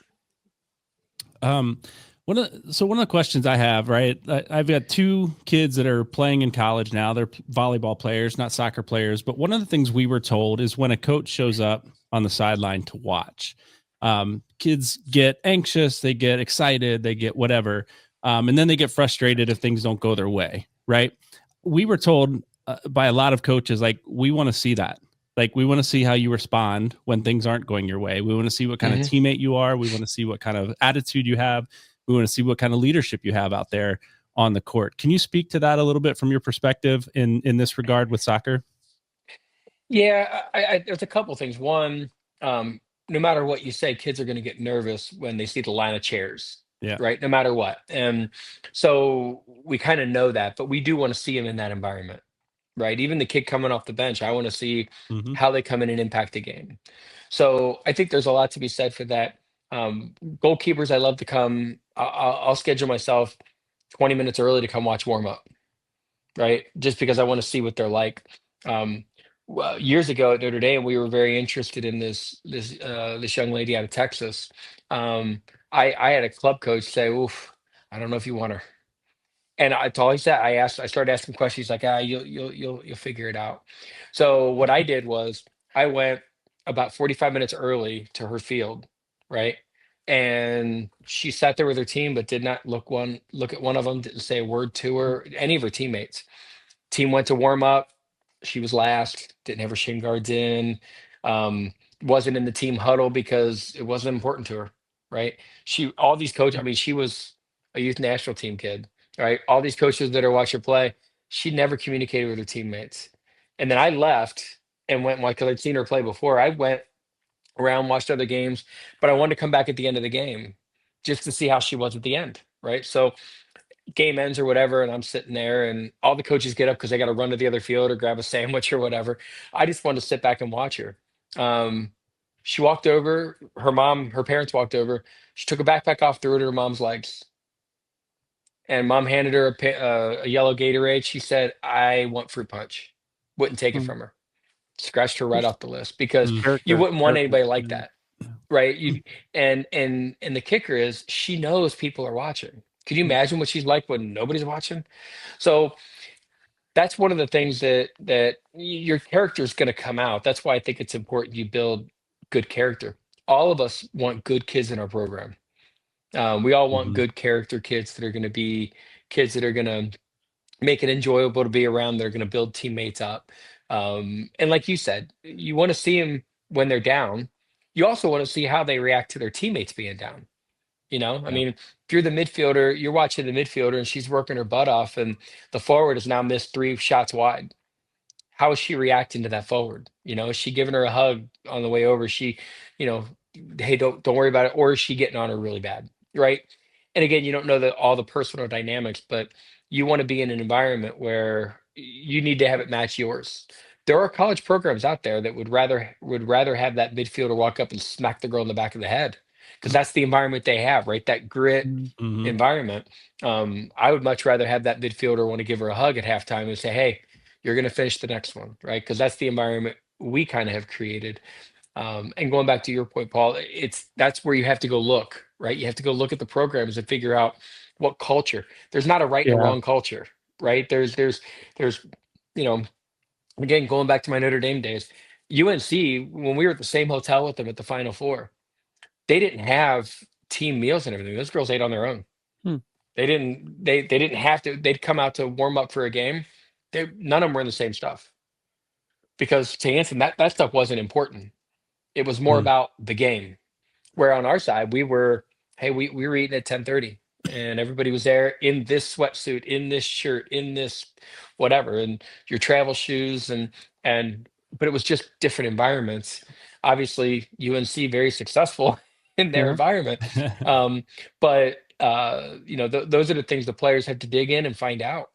S1: Um, one of the questions I have, right? I've got two kids that are playing in college now. They're volleyball players, not soccer players. But one of the things we were told is when a coach shows up on the sideline to watch, kids get anxious, they get excited, they get whatever, and then they get frustrated if things don't go their way, right? We were told by a lot of coaches, like, we want to see that. Like, we want to see how you respond when things aren't going your way. We want to see what kind of
S2: Mhm.
S1: teammate you are. We want to see what kind of attitude you have. We want to see what kind of leadership you have out there on the court. Can you speak to that a little bit from your perspective in this regard with soccer?
S2: Yeah, there's a couple things. One, no matter what you say, kids are going to get nervous when they see the line of chairs,
S1: Yeah.
S2: right? No matter what. And so we kind of know that, but we do want to see them in that environment, right? Even the kid coming off the bench, I want to see
S1: Mm-hmm.
S2: how they come in and impact the game. So I think there's a lot to be said for that. Goalkeepers, I love to come. I'll schedule myself 20 minutes early to come watch warm up, right? Just because I want to see what they're like. Years ago at Notre Dame, we were very interested in this young lady out of Texas. I had a club coach say, "Oof, I don't know if you want her." And I told he said I started asking questions. He's like, you'll figure it out. So what I did was I went about 45 minutes early to her field, right? And she sat there with her team, but did not look at one of them, didn't say a word to her, any of her teammates. Team went to warm up. She was last, didn't have her shin guards in, um, wasn't in the team huddle because it wasn't important to her, right? All these coaches, I mean, she was a youth national team kid, right? All these coaches that are watching her play, she never communicated with her teammates. And then I left and went, because I'd seen her play before. I went around, watched other games, but I wanted to come back at the end of the game just to see how she was at the end, right? So game ends or whatever, and I'm sitting there, and all the coaches get up because they got to run to the other field or grab a sandwich or whatever. I just wanted to sit back and watch her. Um, she walked over. Her parents walked over. She took a backpack off, threw it at her mom's legs, and mom handed her a yellow Gatorade. She said, "I want fruit punch." Wouldn't take it
S3: Mhm.
S2: from her. Scratched her right off the list because
S1: Mm.
S2: you
S3: Character.
S2: wouldn't want
S3: Character.
S2: anybody like
S3: Yeah.
S2: that, right? You and the kicker is she knows people are watching. Can you
S3: Mm.
S2: imagine what she's like when nobody's watching? So that's one of the things that your character is going to come out. That's why I think it's important you build good character. All of us want good kids in our program. We all want
S1: Mm-hmm.
S2: good character kids that are going to be kids that are going to make it enjoyable to be around. They're going to build teammates up. And like you said, you want to see them when they're down. You also want to see how they react to their teammates being down. I
S1: Yeah.
S2: mean, if you're the midfielder, you're watching the midfielder and she's working her butt off, and the forward has now missed 3 shots wide. How is she reacting to that forward? Is she giving her a hug on the way over? Is she, you know, hey, don't worry about it, or is she getting on her really bad, right? And again, you don't know all the personal dynamics, but you want to be in an environment where you need to have it match yours. There are college programs out there that would rather have that midfielder walk up and smack the girl in the back of the head because that's the environment they have, right? That grit
S1: Mhm.
S2: environment. I would much rather have that midfielder want to give her a hug at halftime and say, "Hey, you're going to finish the next one," right? Because that's the environment we kind of have created. And going back to your point, Paul, that's where you have to go look, right? You have to go look at the programs and figure out what culture. There's not a right and a
S4: Yeah.
S2: wrong culture, right? There's, you know, again, going back to my Notre Dame days, UNC, when we were at the same hotel with them at the Final Four, they didn't have team meals and everything. Those girls ate on their own.
S3: Hmm.
S2: They didn't have to. They'd come out to warm up for a game. None of them were in the same stuff because to Anson, that stuff wasn't important. It was more
S1: Mm.
S2: about the game. Where on our side, we were eating at 10:30, and everybody was there in this sweatsuit, in this shirt, in this whatever, and your travel shoes, but it was just different environments. Obviously, UNC very successul in their
S4: Yeah.
S2: environment, but those are the things the players have to dig in and find out.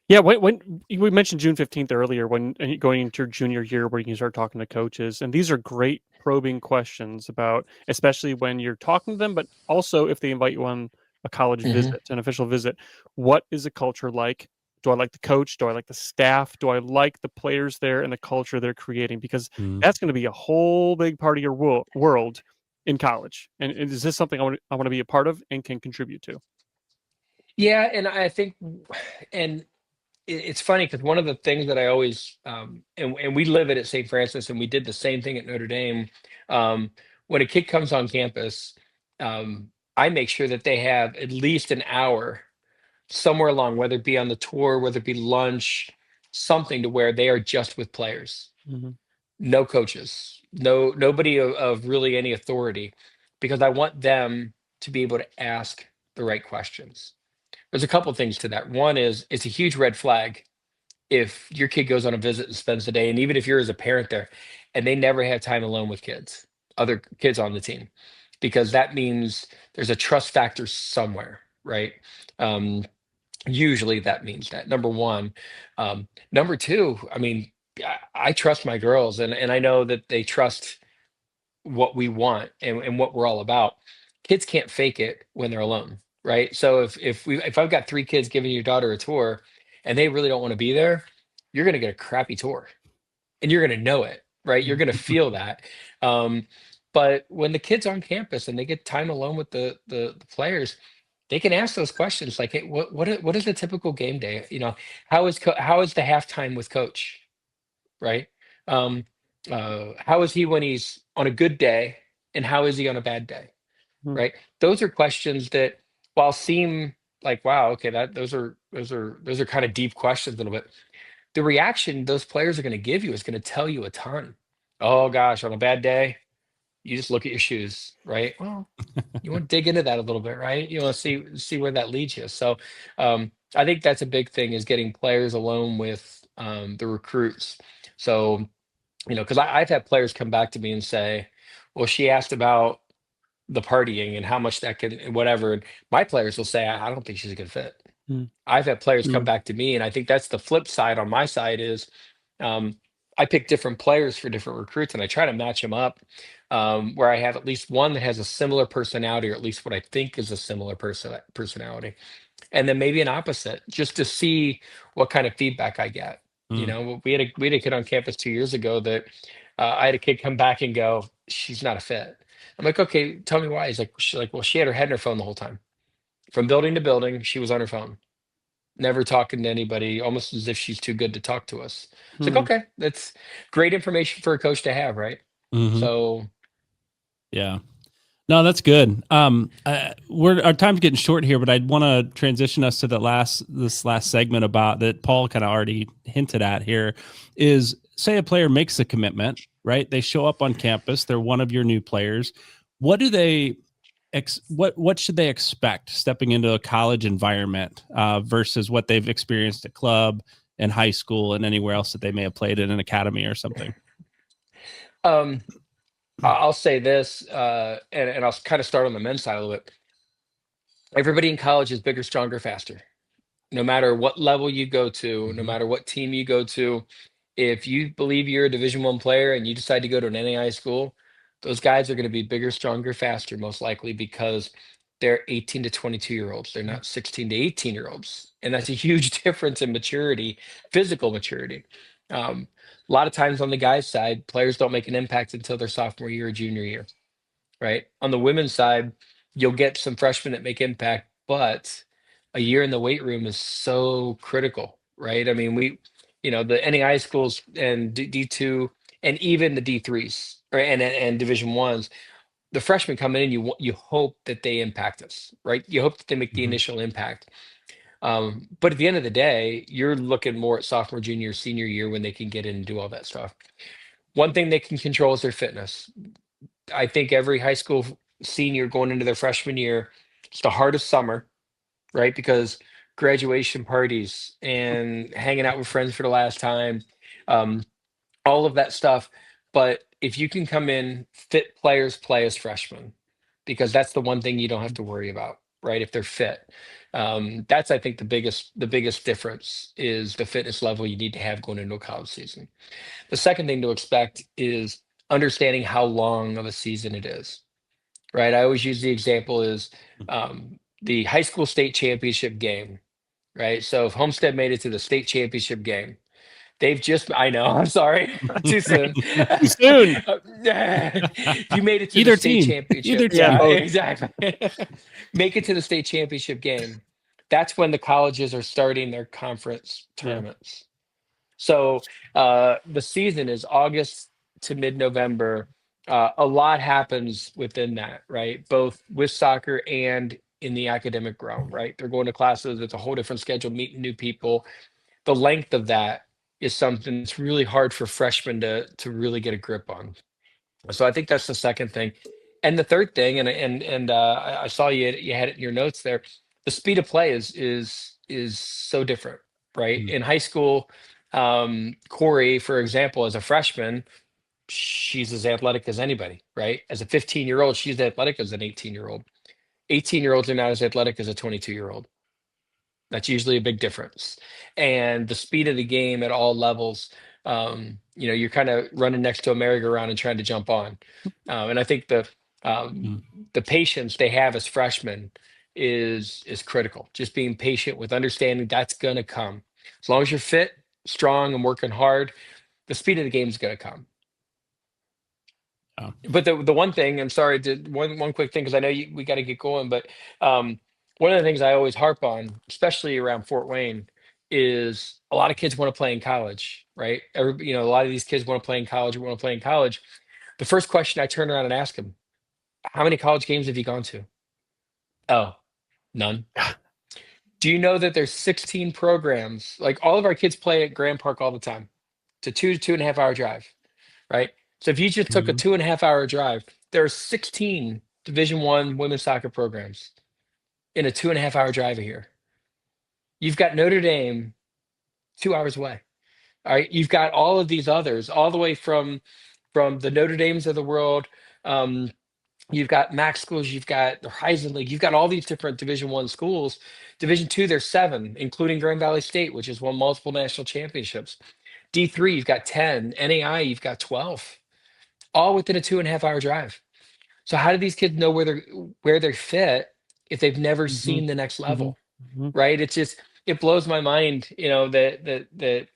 S3: Yeah, when we mentioned June 15th earlier, when going into your junior year where you can start talking to coaches, and these are great probing questions about, especially when you're talking to them, but also if they invite you on a college
S2: Mhm.
S3: visit, an official visit. What is the culture like? Do I like the coach? Do I like the staff? Do I like the players there and the culture they're creating? Because
S1: Mm.
S3: that's going to be a whole big part of your world in college. And is this something I want to be a part of and can contribute to?
S2: Yeah, and I think, and it's funny because one of the things that I always and we live it at St. Francis, and we did the same thing at Notre Dame. Um, when a kid comes on campus, I make sure that they have at least an hour somewhere along, whether it be on the tour, whether it be lunch, something to where they are just with players,
S3: Mhm.
S2: no coaches, nobody of really any authority, because I want them to be able to ask the right questions. There's a couple things to that. One is it's a huge red flag if your kid goes on a visit and spends the day, and even if you're as a parent there, and they never have time alone with other kids on the team, because that means there's a trust factor somewhere, right? Um, Usually that means that, number one. Number two, I mean, I trust my girls, and I know that they trust what we want and what we're all about. Kids can't fake it when they're alone, right? So if I've got 3 kids giving your daughter a tour and they really don't want to be there, you're gonna get a crappy tour and you're gonna know it, right? You're gonna feel that. Um, but when the kids on campus and they get time alone with the players, they can ask those questions like, "Hey, what is a typical game day? How is the halftime with coach?" Right? Um, how is he when he's on a good day, and how is he on a bad day?
S3: Mhm.
S2: Right? Those are questions that, while seem like, wow, okay, those are kind of deep questions a little bit. The reaction those players are going to give you is going to tell you a ton. Oh gosh, on a bad day, you just look at your shoes, right? Well, you want to dig into that a little bit, right? You want to see where that leads you. So, I think that's a big thing, is getting players alone with the recruits. So, because I've had players come back to me and say, "Well, she asked about the partying and how much that could, whatever." And my players will say, "I don't think she's a good fit."
S3: Mm.
S2: I've had players come
S3: Mm.
S2: back to me, and I think that's the flip side. On my side is, um, I pick different players for different recruits, and I try to match them up, where I have at least one that has a similar personality, or at least what I think is a similar personality, and then maybe an opposite, just to see what kind of feedback I get.
S1: Mm.
S2: We had a kid on campus 2 years ago that I had a kid come back and go, "She's not a fit." I'm like, "Okay, tell me why." She's like, "Well, she had her head in her phone the whole time, from building to building. She was on her phone, never talking to anybody, almost as if she's too good to talk to us." It's like,
S3: Hmm.
S2: okay, that's great information for a coach to have, right?
S1: Mhm.
S2: So
S1: Yeah. No, that's good. Our time's getting short here, but I'd want to transition us to this last segment about that Paul kind of already hinted at here is say a player makes a commitment, right? They show up on campus, they're one of your new players. What do they what should they expect stepping into a college environment versus what they've experienced at club and high school and anywhere else that they may have played in an academy or something?
S2: I'll say this, and I'll kind of start on the men's side a little bit. Everybody in college is bigger, stronger, faster. No matter what level you go to, no matter what team you go to, if you believe you're a Division I player and you decide to go to an NAI school, those guys are going to be bigger, stronger, faster, most likely because they're 18 to 22-year-olds. They're not 16 to 18-year-olds. And that's a huge difference in maturity, physical maturity. A lot of times on the guys' side, players don't make an impact until their sophomore year or junior year, right? On the women's side, you'll get some freshmen that make impact, but a year in the weight room is so critical, right? I mean, the NAI schools and D2 and even the D3s or and Division Ones, the freshmen coming in, you hope that they impact us, right? You hope that they make the initial impact. But at the end of the day, you're looking more at sophomore, junior, senior year when they can get in and do all that stuff. One thing they can control is their fitness. I think every high school senior going into their freshman year, it's the hardest summer, right? Because graduation parties and hanging out with friends for the last time, um, all of that stuff. But if you can come in, fit players play as freshmen, because that's the one thing you don't have to worry about, right? If they're fit. That's I think the biggest difference is the fitness level you need to have going into a college season. The second thing to expect is understanding how long of a season it is, right? I always use the example is the high school state championship game, right? So if Homestead made it to the state championship game, I know, I'm sorry, too soon.
S3: Too soon.
S2: If you made it to
S1: Either
S2: the state
S1: team.
S2: championship.
S1: Either team.
S2: Yeah,
S3: Both.
S2: exactly. Make it to the state championship game. That's when the colleges are starting their conference tournaments. So the season is August to mid-November. A lot happens within that, right? Both with soccer and in the academic realm, right? They're going to classes. It's a whole different schedule, meeting new people. The length of that is something that's really hard for freshmen to really get a grip on. So I think that's the second thing. And the third thing, I saw you had it in your notes there. The speed of play is so different, right? In high school, Corey, for example, as a freshman, she's as athletic as anybody, right? As a 15-year-old, she's as athletic as an 18-year-old. 18-year-olds are not as athletic as a 22-year-old. That's usually a big difference. And the speed of the game at all levels, you're kind of running next to a merry-go-round and trying to jump on. And I think the patience they have as freshmen is critical. Just being patient with understanding that's going to come. As long as you're fit, strong, and working hard, the speed of the game is going to come. But the one thing, I'm sorry, one quick thing, because I know we got to get going, but one of the things I always harp on, especially around Fort Wayne, is a lot of kids want to play in college, right? A lot of these kids want to play in college, want to play in college. The first question I turn around and ask them, how many college games have you gone to? Oh, none. Do you know that there's 16 programs? Like all of our kids play at Grand Park all the time. It's a 2.5 hour drive, right? So if you just took a 2.5 hour drive, there are 16 Division I women's soccer programs in a 2.5 hour drive here. You've got Notre Dame 2 hours away. All right. You've got all of these others, all the way from the Notre Dames of the world. You've got MAC schools, you've got the Horizon League, you've got all these different Division I schools. Division II, there's 7, including Grand Valley State, which has won multiple national championships. D3, you've got 10. NAI, you've got 12. All within a 2.5 hour drive. So how do these kids know where they're fit if they've never seen the next level? Right? It blows my mind, that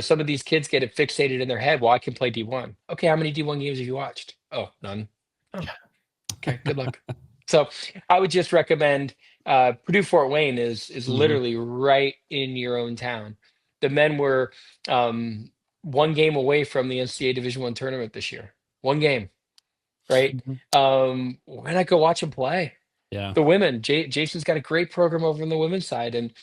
S2: some of these kids get it fixated in their head. Well, I can play D1. Okay, how many D1 games have you watched? Oh, none. Oh, okay, good luck. So I would just recommend Purdue Fort Wayne is literally right in your own town. The men were one game away from the NCAA Division I tournament this year. One game. right?
S3: Mhm.
S2: Why not go watch them play?
S1: Yeah.
S2: The women, Jason's got a great program over on the women's side, and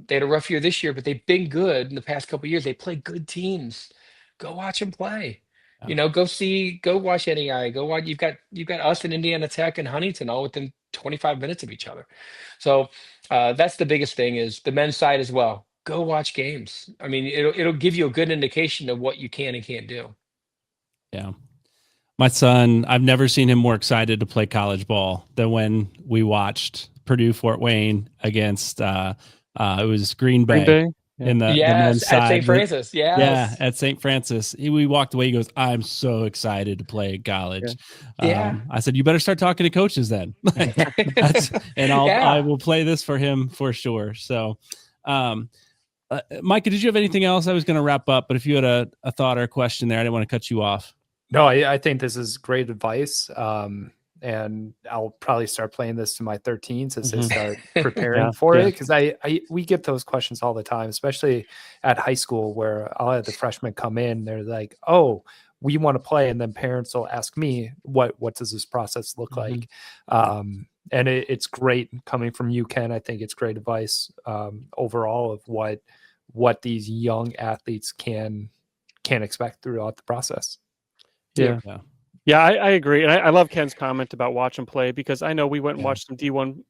S2: they had a rough year this year, but they've been good in the past couple of years. They play good teams. Go watch them play.
S1: Yeah.
S2: Go watch NEI. Go watch. You've got us in Indiana Tech and Huntington all within 25 minutes of each other. So that's the biggest thing is the men's side as well. Go watch games. I mean, it'll give you a good indication of what you can and can't do.
S1: Yeah. My son, I've never seen him more excited to play college ball than when we watched Purdue Fort Wayne against it was Green
S3: Green
S1: Bay
S3: Bay. Yeah.
S1: in the
S2: Yes,
S1: men's
S2: at
S1: side.
S2: St. Francis.
S1: Yeah,
S2: Yes.
S1: at St. Francis. We walked away. He goes, "I'm so excited to play college."
S2: Yeah.
S1: I said, "You better start talking to coaches then." And I
S2: Yeah.
S1: will play this for him for sure. So, Micah, did you have anything else? I was going to wrap up, but if you had a thought or a question there, I didn't want to cut you off.
S4: No, I think this is great advice. And I'll probably start playing this to my 13s as they start preparing
S3: Yeah,
S4: for
S3: yeah.
S4: it. Cause we get those questions all the time, especially at high school where I'll have the freshmen come in. They're like, "Oh, we want to play." And then parents will ask me, what does this process look like? And it's great coming from you, Ken. I think it's great advice overall of what these young athletes can expect throughout the process.
S3: Yeah.
S1: Yeah.
S3: Yeah, I agree. And I love Ken's comment about watch and play because I know we went and
S1: Yeah.
S3: watched some D1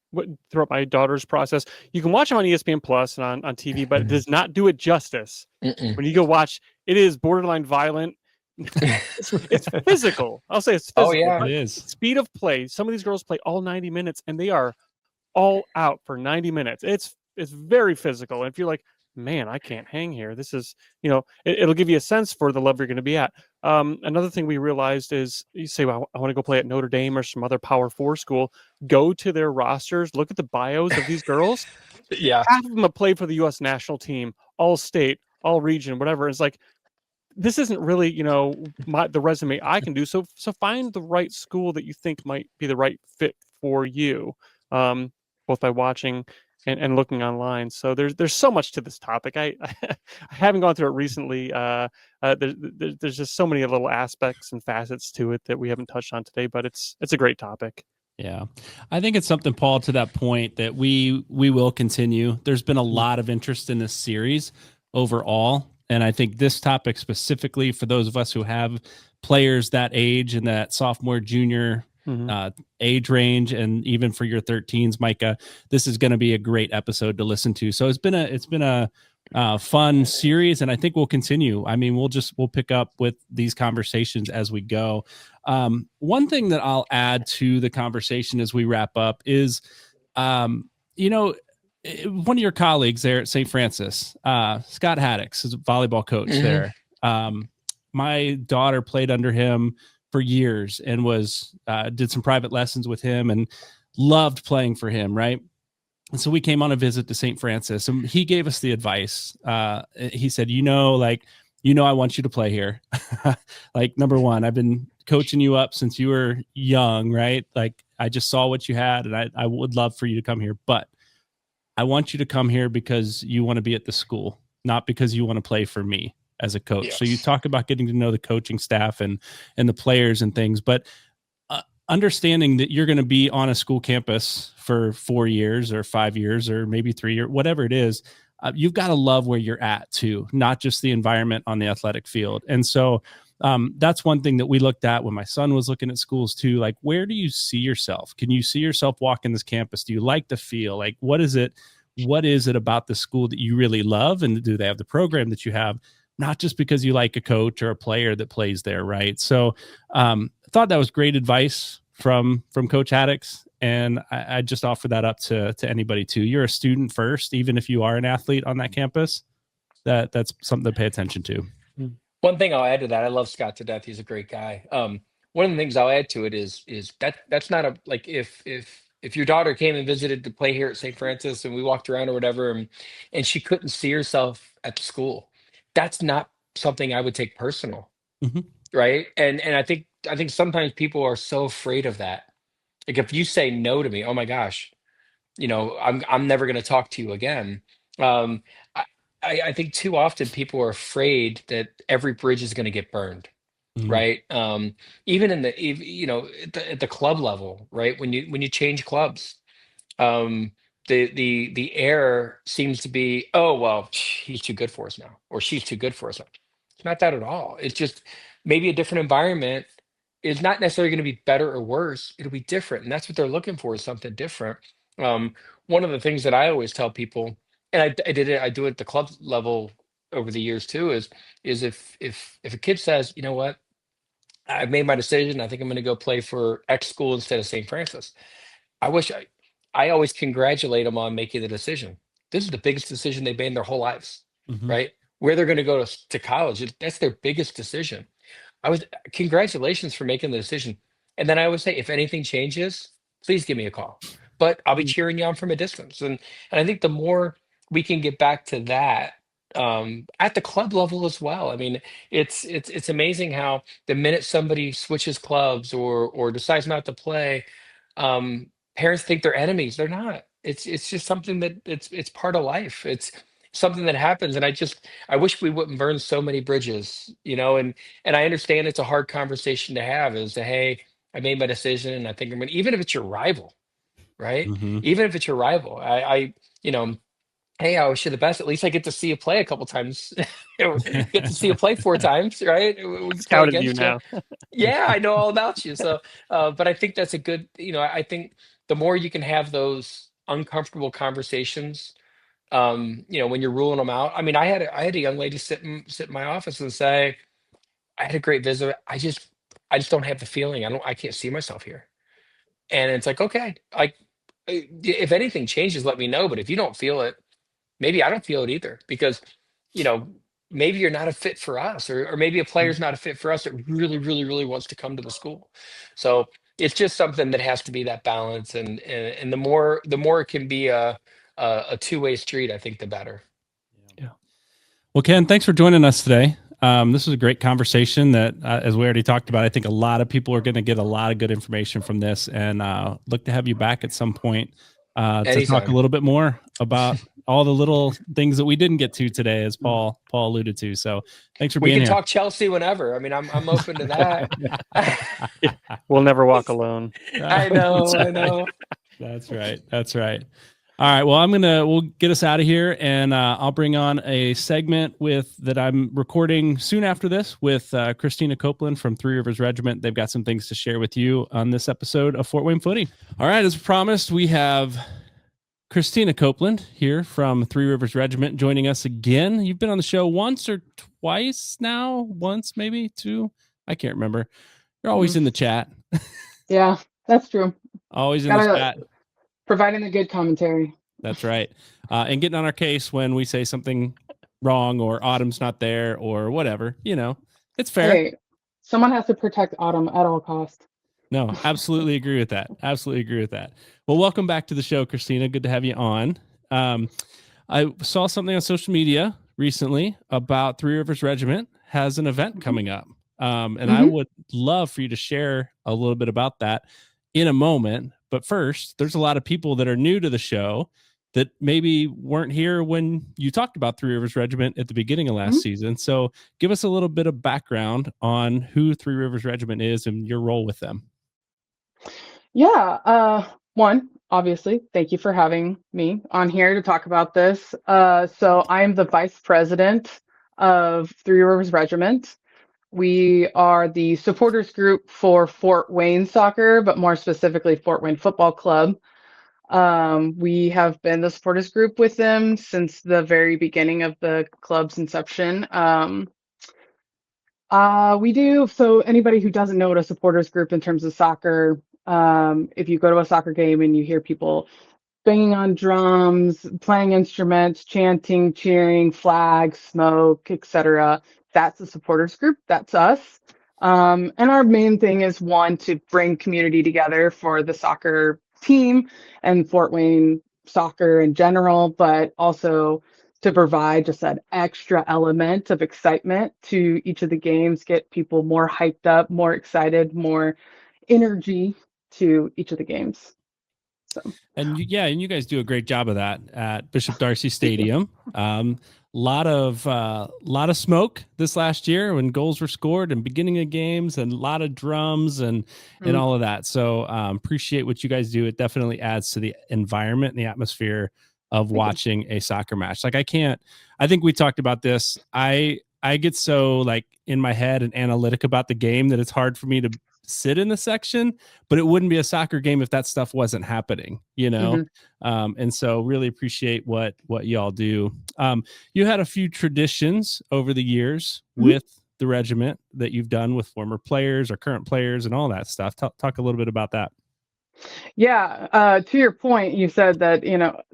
S3: throughout my daughter's process. You can watch them on ESPN Plus and on TV, but it does not do it justice.
S2: Mm-mm.
S3: When you go watch, it is borderline violent. It's physical. I'll say it's physical.
S2: Oh, yeah.
S3: But
S1: It is.
S3: speed of play. Some of these girls play all 90 minutes and they are all out for 90 minutes. It's very physical. And if you're like, man, I can't hang here. This is, it'll give you a sense for the level you're going to be at. Another thing we realized is you say, well, I want to go play at Notre Dame or some other Power 4 school. Go to their rosters, look at the bios of these girls.
S2: Yeah.
S3: Half of them have played for the U.S. national team, all state, all region, whatever. It's like, this isn't really, the resume I can do. So find the right school that you think might be the right fit for you, both by watching and looking online. So there's so much to this topic. I haven't gone through it recently. There's just so many little aspects and facets to it that we haven't touched on today, but it's a great topic.
S1: Yeah. I think it's something, Paul, to that point that we will continue. There's been a lot of interest in this series overall. And I think this topic specifically for those of us who have players that age and that sophomore, junior age range, and even for your 13s, Micah, this is going to be a great episode to listen to. So it's been a fun series, and I think we'll continue. I mean, we'll pick up with these conversations as we go. One thing that I'll add to the conversation as we wrap up is, one of your colleagues there at St. Francis, Scott Haddix, is a volleyball coach there. My daughter played under him for years and did some private lessons with him and loved playing for him. Right. And so we came on a visit to St. Francis and he gave us the advice. He said, I want you to play here. Like, number one, I've been coaching you up since you were young, right? Like, I just saw what you had and I would love for you to come here, but I want you to come here because you want to be at the school, not because you want to play for me as a coach.
S2: Yes.
S1: So you talk about getting to know the coaching staff and the players and things, but understanding that you're going to be on a school campus for 4 years or 5 years or maybe 3 years, whatever it is, you've got to love where you're at too, not just the environment on the athletic field. And so that's one thing that we looked at when my son was looking at schools too. Like, where do you see yourself? Can you see yourself walking this campus? Do you like the feel? Like, what is it about the school that you really love? And do they have the program that you have? Not just because you like a coach or a player that plays there, right? So I thought that was great advice from Coach Haddix. And I just offer that up to anybody too. You're a student first, even if you are an athlete on that campus. That's something to pay attention to.
S2: One thing I'll add to that, I love Scott to death. He's a great guy. One of the things I'll add to it is that's not a, like, if your daughter came and visited to play here at St. Francis and we walked around or whatever, and she couldn't see herself at the school, that's not something I would take personal, right? And I think sometimes people are so afraid of that. Like, if you say no to me, oh my gosh, I'm never going to talk to you again. Um, I think too often people are afraid that every bridge is going to get burned. right? Even in at the club level, right? When you change clubs, um, the air seems to be, oh well, he's too good for us now, or she's too good for us now. It's not that at all. It's just maybe a different environment is not necessarily going to be better or worse. It'll be different, and that's what they're looking for, is something different. Um, One of the things that I always tell people, and I do it at the club level over the years too, is if a kid says, you know what, I've made my decision, I think I'm going to go play for X school instead of St. Francis. I wish I always congratulate them on making the decision. This is the biggest decision they've made in their whole lives, right? Where they're going to go to college, that's their biggest decision. I was Congratulations for making the decision. And then I always say, if anything changes, please give me a call. But I'll be cheering you on from a distance. And I think the more we can get back to that, at the club level as well. I mean, it's amazing how the minute somebody switches clubs or decides not to play, parents think they're enemies. They're not. It's just something that it's part of life. It's something that happens. And I wish we wouldn't burn so many bridges, and I understand it's a hard conversation to have, is to, hey, I made my decision and I think I'm gonna, even if it's your rival, right? Even if it's your rival, you know, hey, I wish you the best. At least I get to see you play a couple times. Get to see you play 4 times, right? We can play
S3: Scouted you
S2: against you.
S3: now.
S2: Yeah, I know all about you. So, but I think that's a good, I think the more you can have those uncomfortable conversations, when you're ruling them out. I mean, I had a young lady sit in my office and say, I had a great visit. I just don't have the feeling. I can't see myself here. And it's like, okay, if anything changes, let me know. But if you don't feel it, maybe I don't feel it either, because, you know, maybe you're not a fit for us, or maybe a player's not a fit for us that really, really, really wants to come to the school. So it's just something that has to be that balance. And the more it can be a two-way street, I think the better.
S3: Yeah.
S1: Well, Ken, thanks for joining us today. This was a great conversation that, as we already talked about, I think a lot of people are going to get a lot of good information from this, and look to have you back at some point to talk
S2: Anytime.
S1: a little bit more about all the little things that we didn't get to today, as Paul alluded to. So thanks for
S2: We
S1: being
S2: can
S1: here.
S2: talk Chelsea whenever. I mean, I'm open to that.
S3: We'll never walk alone.
S2: I know.
S1: That's right. All right. Well, we'll get us out of here, and I'll bring on a segment that I'm recording soon after this with Christina Copeland from Three Rivers Regiment. They've got some things to share with you on this episode of Fort Wayne Footy. All right. As promised, we have Christina Copeland here from Three Rivers Regiment joining us again. You've been on the show once or twice now, once, maybe two. I can't remember. You're always in the chat.
S5: Yeah, that's true.
S1: Always in the chat.
S5: Providing a good commentary.
S1: That's right. And getting on our case when we say something wrong or Autumn's not there or whatever, it's fair.
S5: Hey, someone has to protect Autumn at all costs.
S1: No, absolutely agree with that. Well, welcome back to the show, Christina. Good to have you on. I saw something on social media recently about Three Rivers Regiment has an event coming up. And I would love for you to share a little bit about that in a moment. But first, there's a lot of people that are new to the show that maybe weren't here when you talked about Three Rivers Regiment at the beginning of last season. So give us a little bit of background on who Three Rivers Regiment is and your role with them.
S5: Yeah. One, obviously, thank you for having me on here to talk about this. So I am the vice president of Three Rivers Regiment. We are the supporters group for Fort Wayne soccer, but more specifically Fort Wayne Football Club. We have been the supporters group with them since the very beginning of the club's inception. So anybody who doesn't know what a supporters group in terms of soccer, if you go to a soccer game and you hear people banging on drums, playing instruments, chanting, cheering, flags, smoke, etc., that's the supporters group. That's us. And our main thing is, one, to bring community together for the soccer team and Fort Wayne soccer in general, but also to provide just that extra element of excitement to each of the games, get people more hyped up, more excited, more energy to each of the games. So.
S1: And you guys do a great job of that at Bishop Darcy Stadium. lot of smoke this last year when goals were scored and beginning of games, and a lot of drums and all of that. So appreciate what you guys do. It definitely adds to the environment and the atmosphere of watching a soccer match. Like I think we talked about this. I get so like in my head and analytic about the game that it's hard for me to sit in the section, but it wouldn't be a soccer game if that stuff wasn't happening, you know? And so really appreciate what y'all do. You had a few traditions over the years with the regiment that you've done with former players or current players and all that stuff. Talk a little bit about that.
S5: Yeah, to your point, you said that,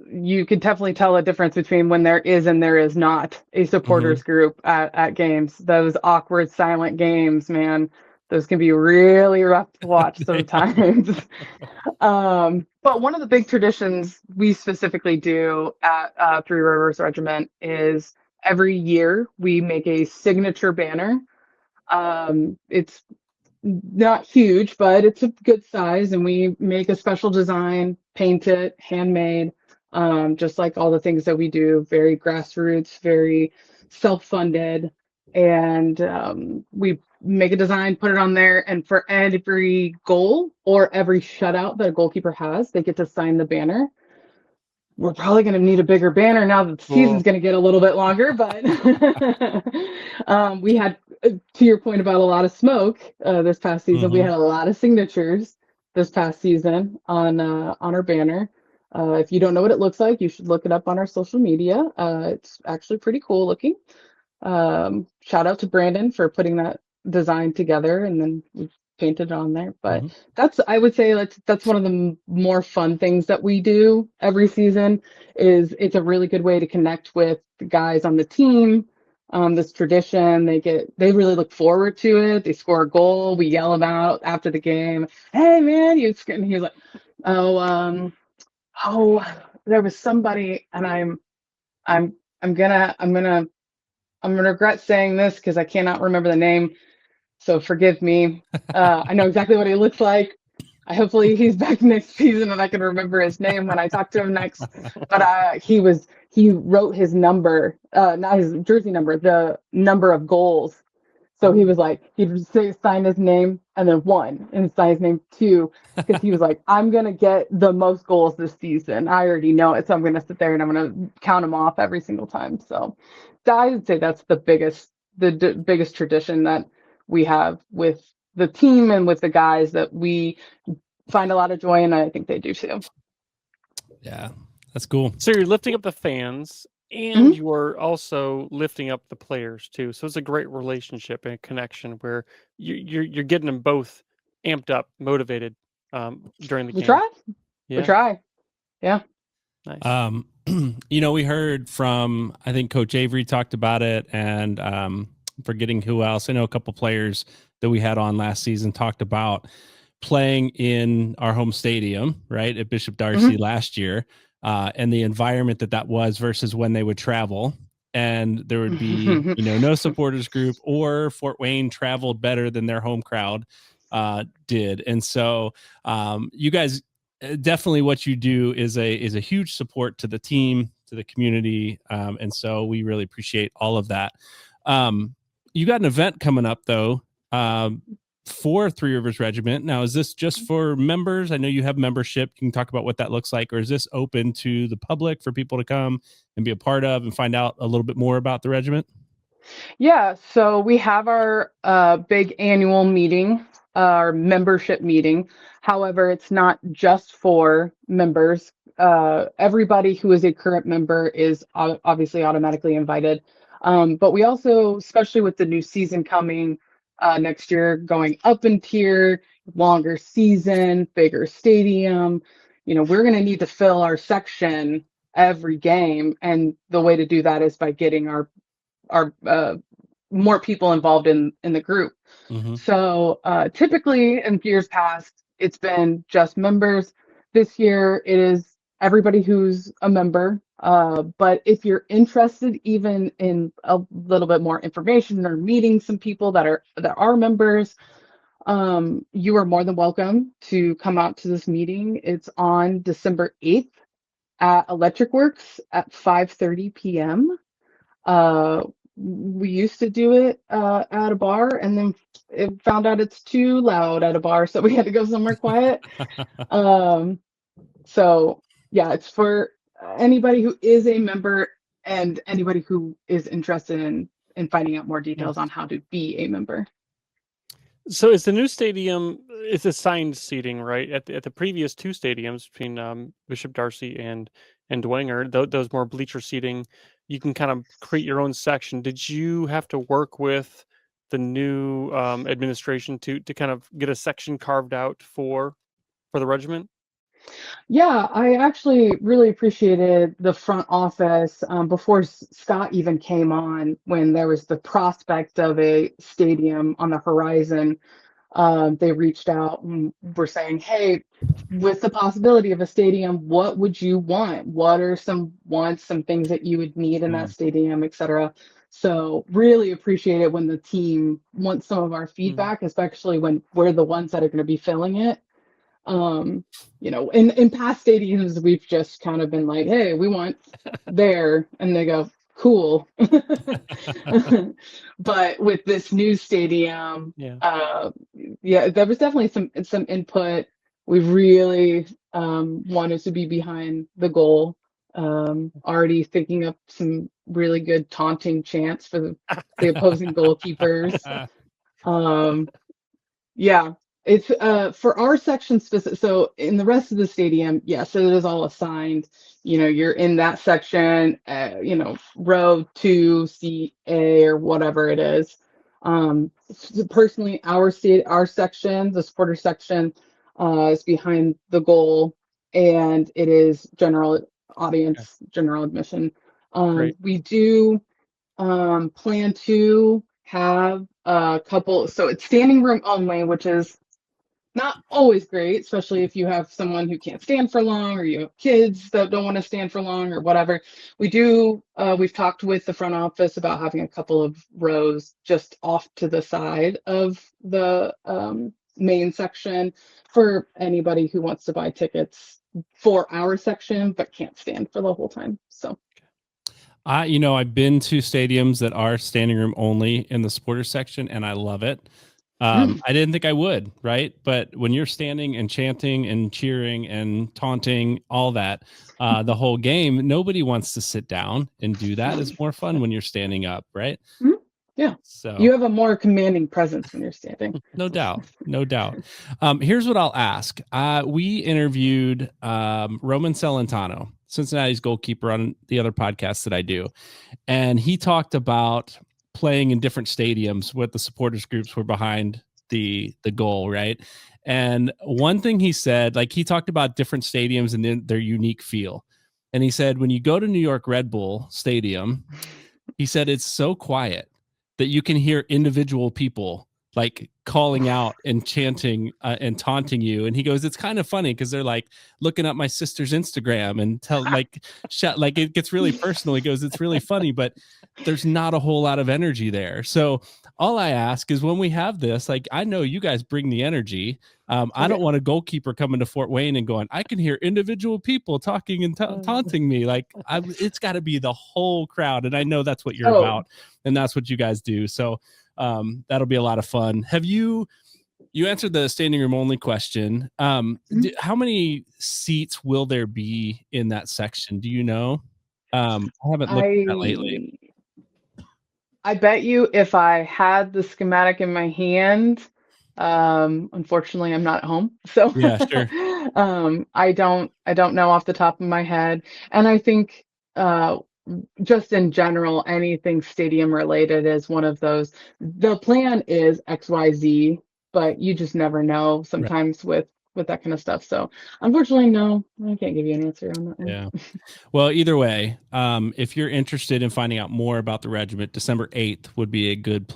S5: you could definitely tell a difference between when there is and there is not a supporters group at games. Those awkward, silent games, man, those can be really rough to watch sometimes. But one of the big traditions we specifically do at Three Rivers Regiment is every year we make a signature banner. It's not huge, but it's a good size, and we make a special design, paint it, handmade, just like all the things that we do, very grassroots, very self-funded. And we make a design, put it on there, and for every goal or every shutout that a goalkeeper has, they get to sign the banner. We're probably going to need a bigger banner now that the season's going to get a little bit longer, but we had, to your point about a lot of smoke this past season, we had a lot of signatures this past season on our banner. If you don't know what it looks like, you should look it up on our social media. It's actually pretty cool looking. Shout out to Brandon for putting that design together, and then we painted on there. But I would say that's one of the more fun things that we do every season. It's a really good way to connect with the guys on the team. This tradition, they really look forward to it. They score a goal, we yell them out after the game. Hey man, and he was like, oh, there was somebody, and I'm gonna regret saying this because I cannot remember the name. So forgive me. I know exactly what he looks like. Hopefully he's back next season and I can remember his name when I talk to him next. But he wrote his number, not his jersey number, the number of goals. So he was like, he'd sign his name and then 1 and sign his name 2, because he was like, I'm going to get the most goals this season. I already know it. So I'm going to sit there and I'm going to count them off every single time. So I would say that's the biggest tradition that we have with the team and with the guys that we find a lot of joy in. And I think they do too.
S1: Yeah, that's cool.
S3: So you're lifting up the fans, and you're also lifting up the players too. So it's a great relationship and connection where you're getting them both amped up, motivated during the game.
S5: We try. Yeah.
S3: Nice.
S1: We heard from, I think Coach Avery talked about it, and forgetting who else. I know a couple players that we had on last season talked about playing in our home stadium, right, at Bishop Darcy last year, and the environment that was versus when they would travel, and there would be no supporters group, or Fort Wayne traveled better than their home crowd did. And so you guys, definitely what you do is a huge support to the team, to the community, and so we really appreciate all of that. You got an event coming up though, for Three Rivers Regiment. Now, is this just for members? I know you have membership. You can talk about what that looks like, or is this open to the public for people to come and be a part of and find out a little bit more about the regiment?
S5: Yeah, so we have our big annual meeting, our membership meeting. However, it's not just for members. Everybody who is a current member is obviously automatically invited. But we also, especially with the new season coming next year, going up in tier, longer season, bigger stadium, we're going to need to fill our section every game. And the way to do that is by getting our more people involved in the group. So typically in years past, it's been just members. This year it is everybody who's a member. But if you're interested even in a little bit more information or meeting some people that are members, you are more than welcome to come out to this meeting. It's on December 8th at Electric Works at 5:30 p.m. We used to do it at a bar, and then it found out it's too loud at a bar, so we had to go somewhere quiet. So yeah, it's for anybody who is a member and anybody who is interested in finding out more details on how to be a member.
S3: So is the new stadium, it's assigned seating, right? At the previous two stadiums between Bishop Darcy and Dwenger, those more bleacher seating, you can kind of create your own section. Did you have to work with the new administration to kind of get a section carved out for the regiment?
S5: Yeah, I actually really appreciated the front office before Scott even came on, when there was the prospect of a stadium on the horizon. They reached out and were saying, hey, with the possibility of a stadium, what would you want? What are some wants, some things that you would need in that stadium, etc. So really appreciate it when the team wants some of our feedback, especially when we're the ones that are going to be filling it. In past stadiums, we've just kind of been like, hey, we want there, and they go, cool. But with this new stadium, there was definitely some input. We really wanted to be behind the goal. Already thinking up some really good taunting chants for the opposing goalkeepers. Yeah, it's for our section specific. So in the rest of the stadium, yes, it is all assigned. You're in that section, row 2, seat A, or whatever it is. Personally, our section, the supporter section, is behind the goal, and it is general audience, general admission. We do plan to have a couple, so it's standing room only, which is not always great, especially if you have someone who can't stand for long, or you have kids that don't want to stand for long, or whatever. We've talked with the front office about having a couple of rows just off to the side of the main section for anybody who wants to buy tickets for our section but can't stand for the whole time. So
S1: I've been to stadiums that are standing room only in the supporter section, and I love it. I didn't think I would, right? But when you're standing and chanting and cheering and taunting, all that, the whole game, nobody wants to sit down and do that. It's more fun when you're standing up, right?
S5: Yeah.
S1: So
S5: you have a more commanding presence when you're standing.
S1: No doubt. Here's what I'll ask. We interviewed Roman Celentano, Cincinnati's goalkeeper, on the other podcast that I do. And he talked about playing in different stadiums with the supporters groups were behind the goal, right? And one thing he said, like, he talked about different stadiums and their unique feel. And he said, when you go to New York Red Bull Stadium, he said it's so quiet that you can hear individual people like calling out and chanting and taunting you. And he goes, it's kind of funny because they're like looking up my sister's Instagram and like it gets really personal. He goes, it's really funny, but there's not a whole lot of energy there. So all I ask is, when we have this, like, I know you guys bring the energy. I don't want a goalkeeper coming to Fort Wayne and going, I can hear individual people talking and taunting me. Like, it's got to be the whole crowd. And I know that's what you're about, and that's what you guys do. So that'll be a lot of fun. Have you answered the standing room only question? How many seats will there be in that section? Do you know? I haven't looked at that lately.
S5: I bet you if I had the schematic in my hand, unfortunately I'm not at home, so
S1: yeah, sure.
S5: I don't know off the top of my head. And I think just in general, anything stadium related is one of those. The plan is XYZ, but you just never know sometimes with that kind of stuff. So unfortunately, no, I can't give you an answer on that one.
S1: Yeah. Well, either way, if you're interested in finding out more about the regiment, December 8th would be a good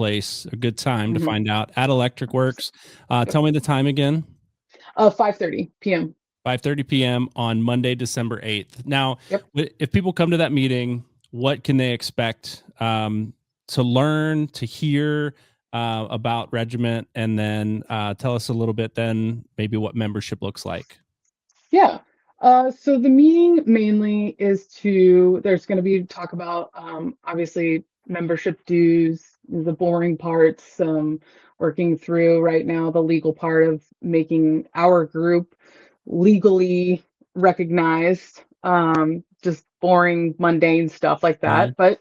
S1: time to find out at Electric Works. Tell me the time again.
S5: 5:30 p.m.
S1: 5:30 p.m. on Monday, December 8th. Now, if people come to that meeting, what can they expect to learn, to hear about regiment? And then tell us a little bit then maybe what membership looks like.
S5: Yeah. So the meeting mainly is there's going to be talk about, obviously membership dues, the boring parts, working through right now the legal part of making our group legally recognized, just boring, mundane stuff like that. But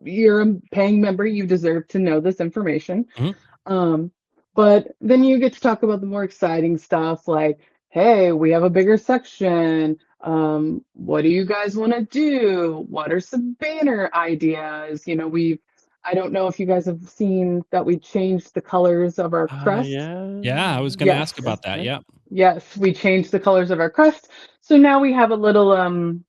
S5: you're a paying member, you deserve to know this information. Um, but then you get to talk about the more exciting stuff like, hey, we have a bigger section. What do you guys want to do? What are some banner ideas? I don't know if you guys have seen that we changed the colors of our crest.
S1: Yeah, I was going to ask about that. Yeah.
S5: Yes, we changed the colors of our crest. So now we have a little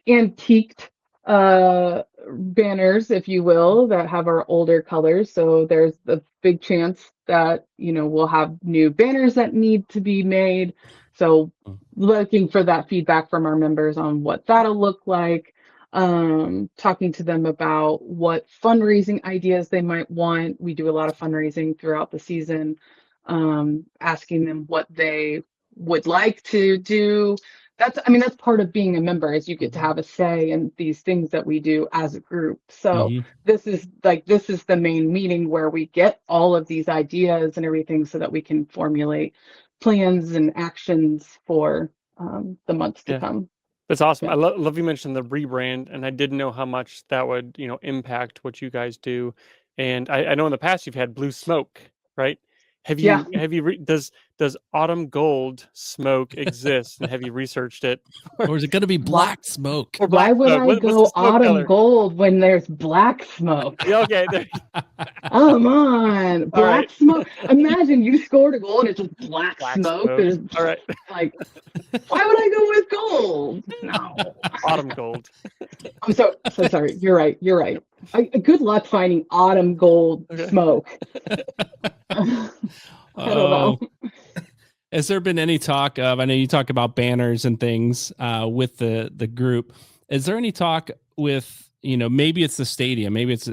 S5: antiqued banners, if you will, that have our older colors. So there's a big chance that we'll have new banners that need to be made. So looking for that feedback from our members on what that'll look like, talking to them about what fundraising ideas they might want. We do a lot of fundraising throughout the season, asking them what they would like to do. That's part of being a member, is you get to have a say in these things that we do as a group. So this is the main meeting where we get all of these ideas and everything so that we can formulate plans and actions for the months to come.
S3: That's awesome. I love you mentioned the rebrand, and I didn't know how much that would impact what you guys do. And I know in the past you've had blue smoke, right? Does autumn gold smoke exist? And have you researched it?
S1: Or is it going to be black smoke?
S3: Or black
S5: Why would
S3: smoke?
S5: I go autumn gold when there's black smoke?
S3: Okay.
S5: Come on, black smoke. Imagine you scored a goal and it's just black smoke. There's
S3: all right.
S5: Like, why would I go with gold? No,
S3: autumn gold.
S5: I'm so sorry. You're right. Good luck finding autumn gold smoke. I don't know.
S1: Has there been any talk of, I know you talk about banners and things with the group. Is there any talk with, maybe it's the stadium, maybe it's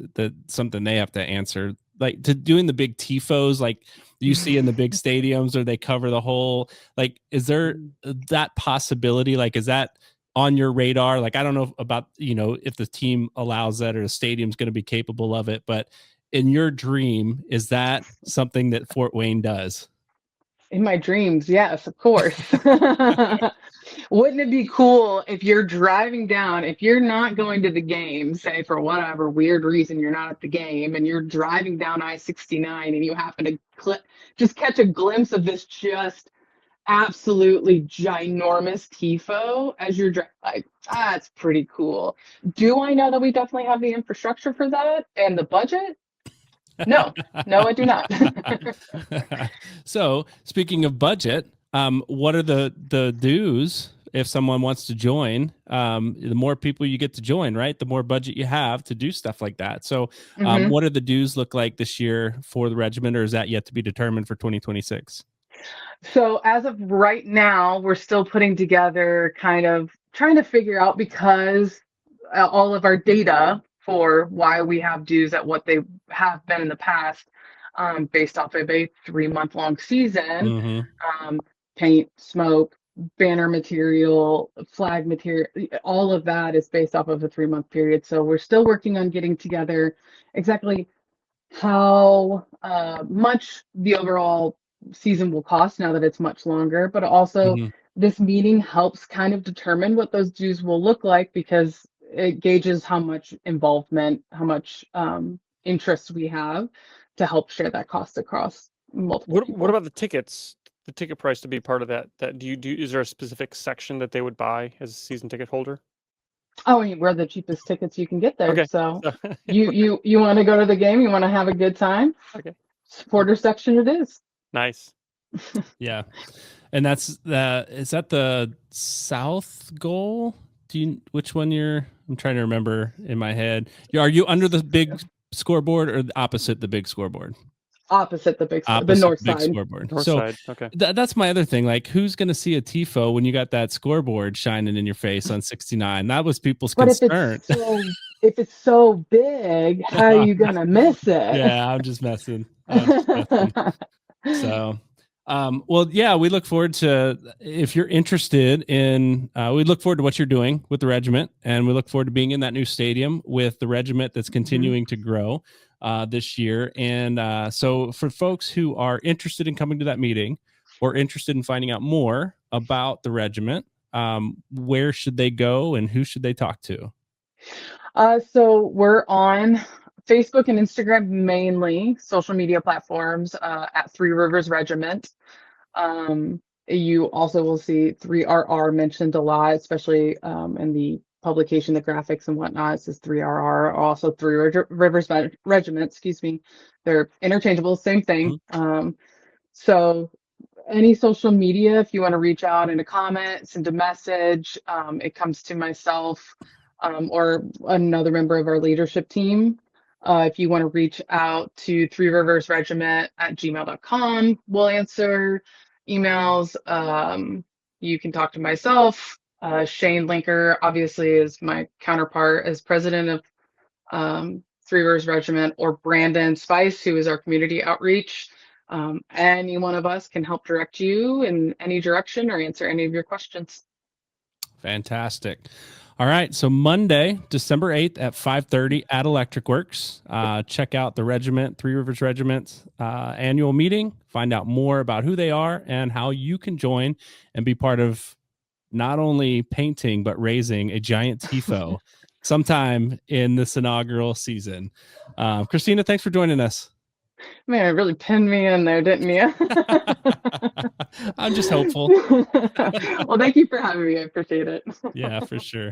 S1: something they have to answer, like to doing the big tifos like you see in the big stadiums, or they cover the whole, like, is there that possibility? Like, is that on your radar? Like, I don't know about, if the team allows that or the stadium's going to be capable of it, but in your dream, is that something that Fort Wayne does?
S5: In my dreams, yes, of course. Wouldn't it be cool if you're driving down, if you're not going to the game, say for whatever weird reason you're not at the game, and you're driving down I-69 and you happen to just catch a glimpse of this just absolutely ginormous tifo as you're driving, like, that's pretty cool. Do I know that we definitely have the infrastructure for that and the budget? No, I do not.
S1: So speaking of budget, what are the dues if someone wants to join? The more people you get to join, right? The more budget you have to do stuff like that. So what do the dues look like this year for the regiment, or is that yet to be determined for 2026?
S5: So as of right now, we're still putting together, kind of trying to figure out, because all of our data for why we have dues at what they have been in the past, based off of a 3-month-long season, paint, smoke, banner material, flag material, all of that is based off of a 3-month period. So we're still working on getting together exactly how much the overall season will cost now that it's much longer, but also this meeting helps kind of determine what those dues will look like, because it gauges how much involvement, how much interest we have to help share that cost across multiple people.
S3: What about the tickets? The ticket price to be part of that? Is there a specific section that they would buy as a season ticket holder?
S5: Oh, we're the cheapest tickets you can get there.
S3: Okay.
S5: So you want to go to the game? You want to have a good time?
S3: Okay.
S5: Supporter section it is.
S3: Nice.
S1: Yeah. And is that the south goal? Which one I'm trying to remember in my head. Are you under the big scoreboard or opposite the big scoreboard?
S5: Opposite the big scoreboard, the north side.
S1: Scoreboard.
S3: North
S1: so
S3: side. Okay.
S1: That's my other thing. Like, who's going to see a tifo when you got that scoreboard shining in your face on 69? That was people's concern.
S5: If it's so big, how are you going to miss it?
S1: Yeah, I'm just messing. So, Well, yeah, we look forward to, if you're interested in, we look forward to what you're doing with the regiment, and we look forward to being in that new stadium with the regiment that's continuing to grow this year. And so for folks who are interested in coming to that meeting or interested in finding out more about the regiment, where should they go and who should they talk to?
S5: So we're on Facebook and Instagram mainly, social media platforms at Three Rivers Regiment. You also will see 3RR mentioned a lot, especially in the publication, the graphics and whatnot. It says 3RR, also Rivers Regiment, excuse me. They're interchangeable, same thing. So any social media, if you want to reach out in a comment, send a message, it comes to myself or another member of our leadership team. If you want to reach out to Three Rivers Regiment at gmail.com, we'll answer emails. You can talk to myself. Shane Linker, obviously, is my counterpart as president of Three Rivers Regiment, or Brandon Spice, who is our community outreach. Any one of us can help direct you in any direction or answer any of your questions.
S1: Fantastic. All right. So Monday, December 8th at 5:30 at Electric Works. Check out the regiment, Three Rivers Regiment's annual meeting. Find out more about who they are and how you can join and be part of not only painting, but raising a giant tifo sometime in this inaugural season. Christina, thanks for joining us.
S5: Man, it really pinned me in there, didn't you?
S1: I'm just hopeful.
S5: Well, thank you for having me. I appreciate it.
S1: Yeah, for sure.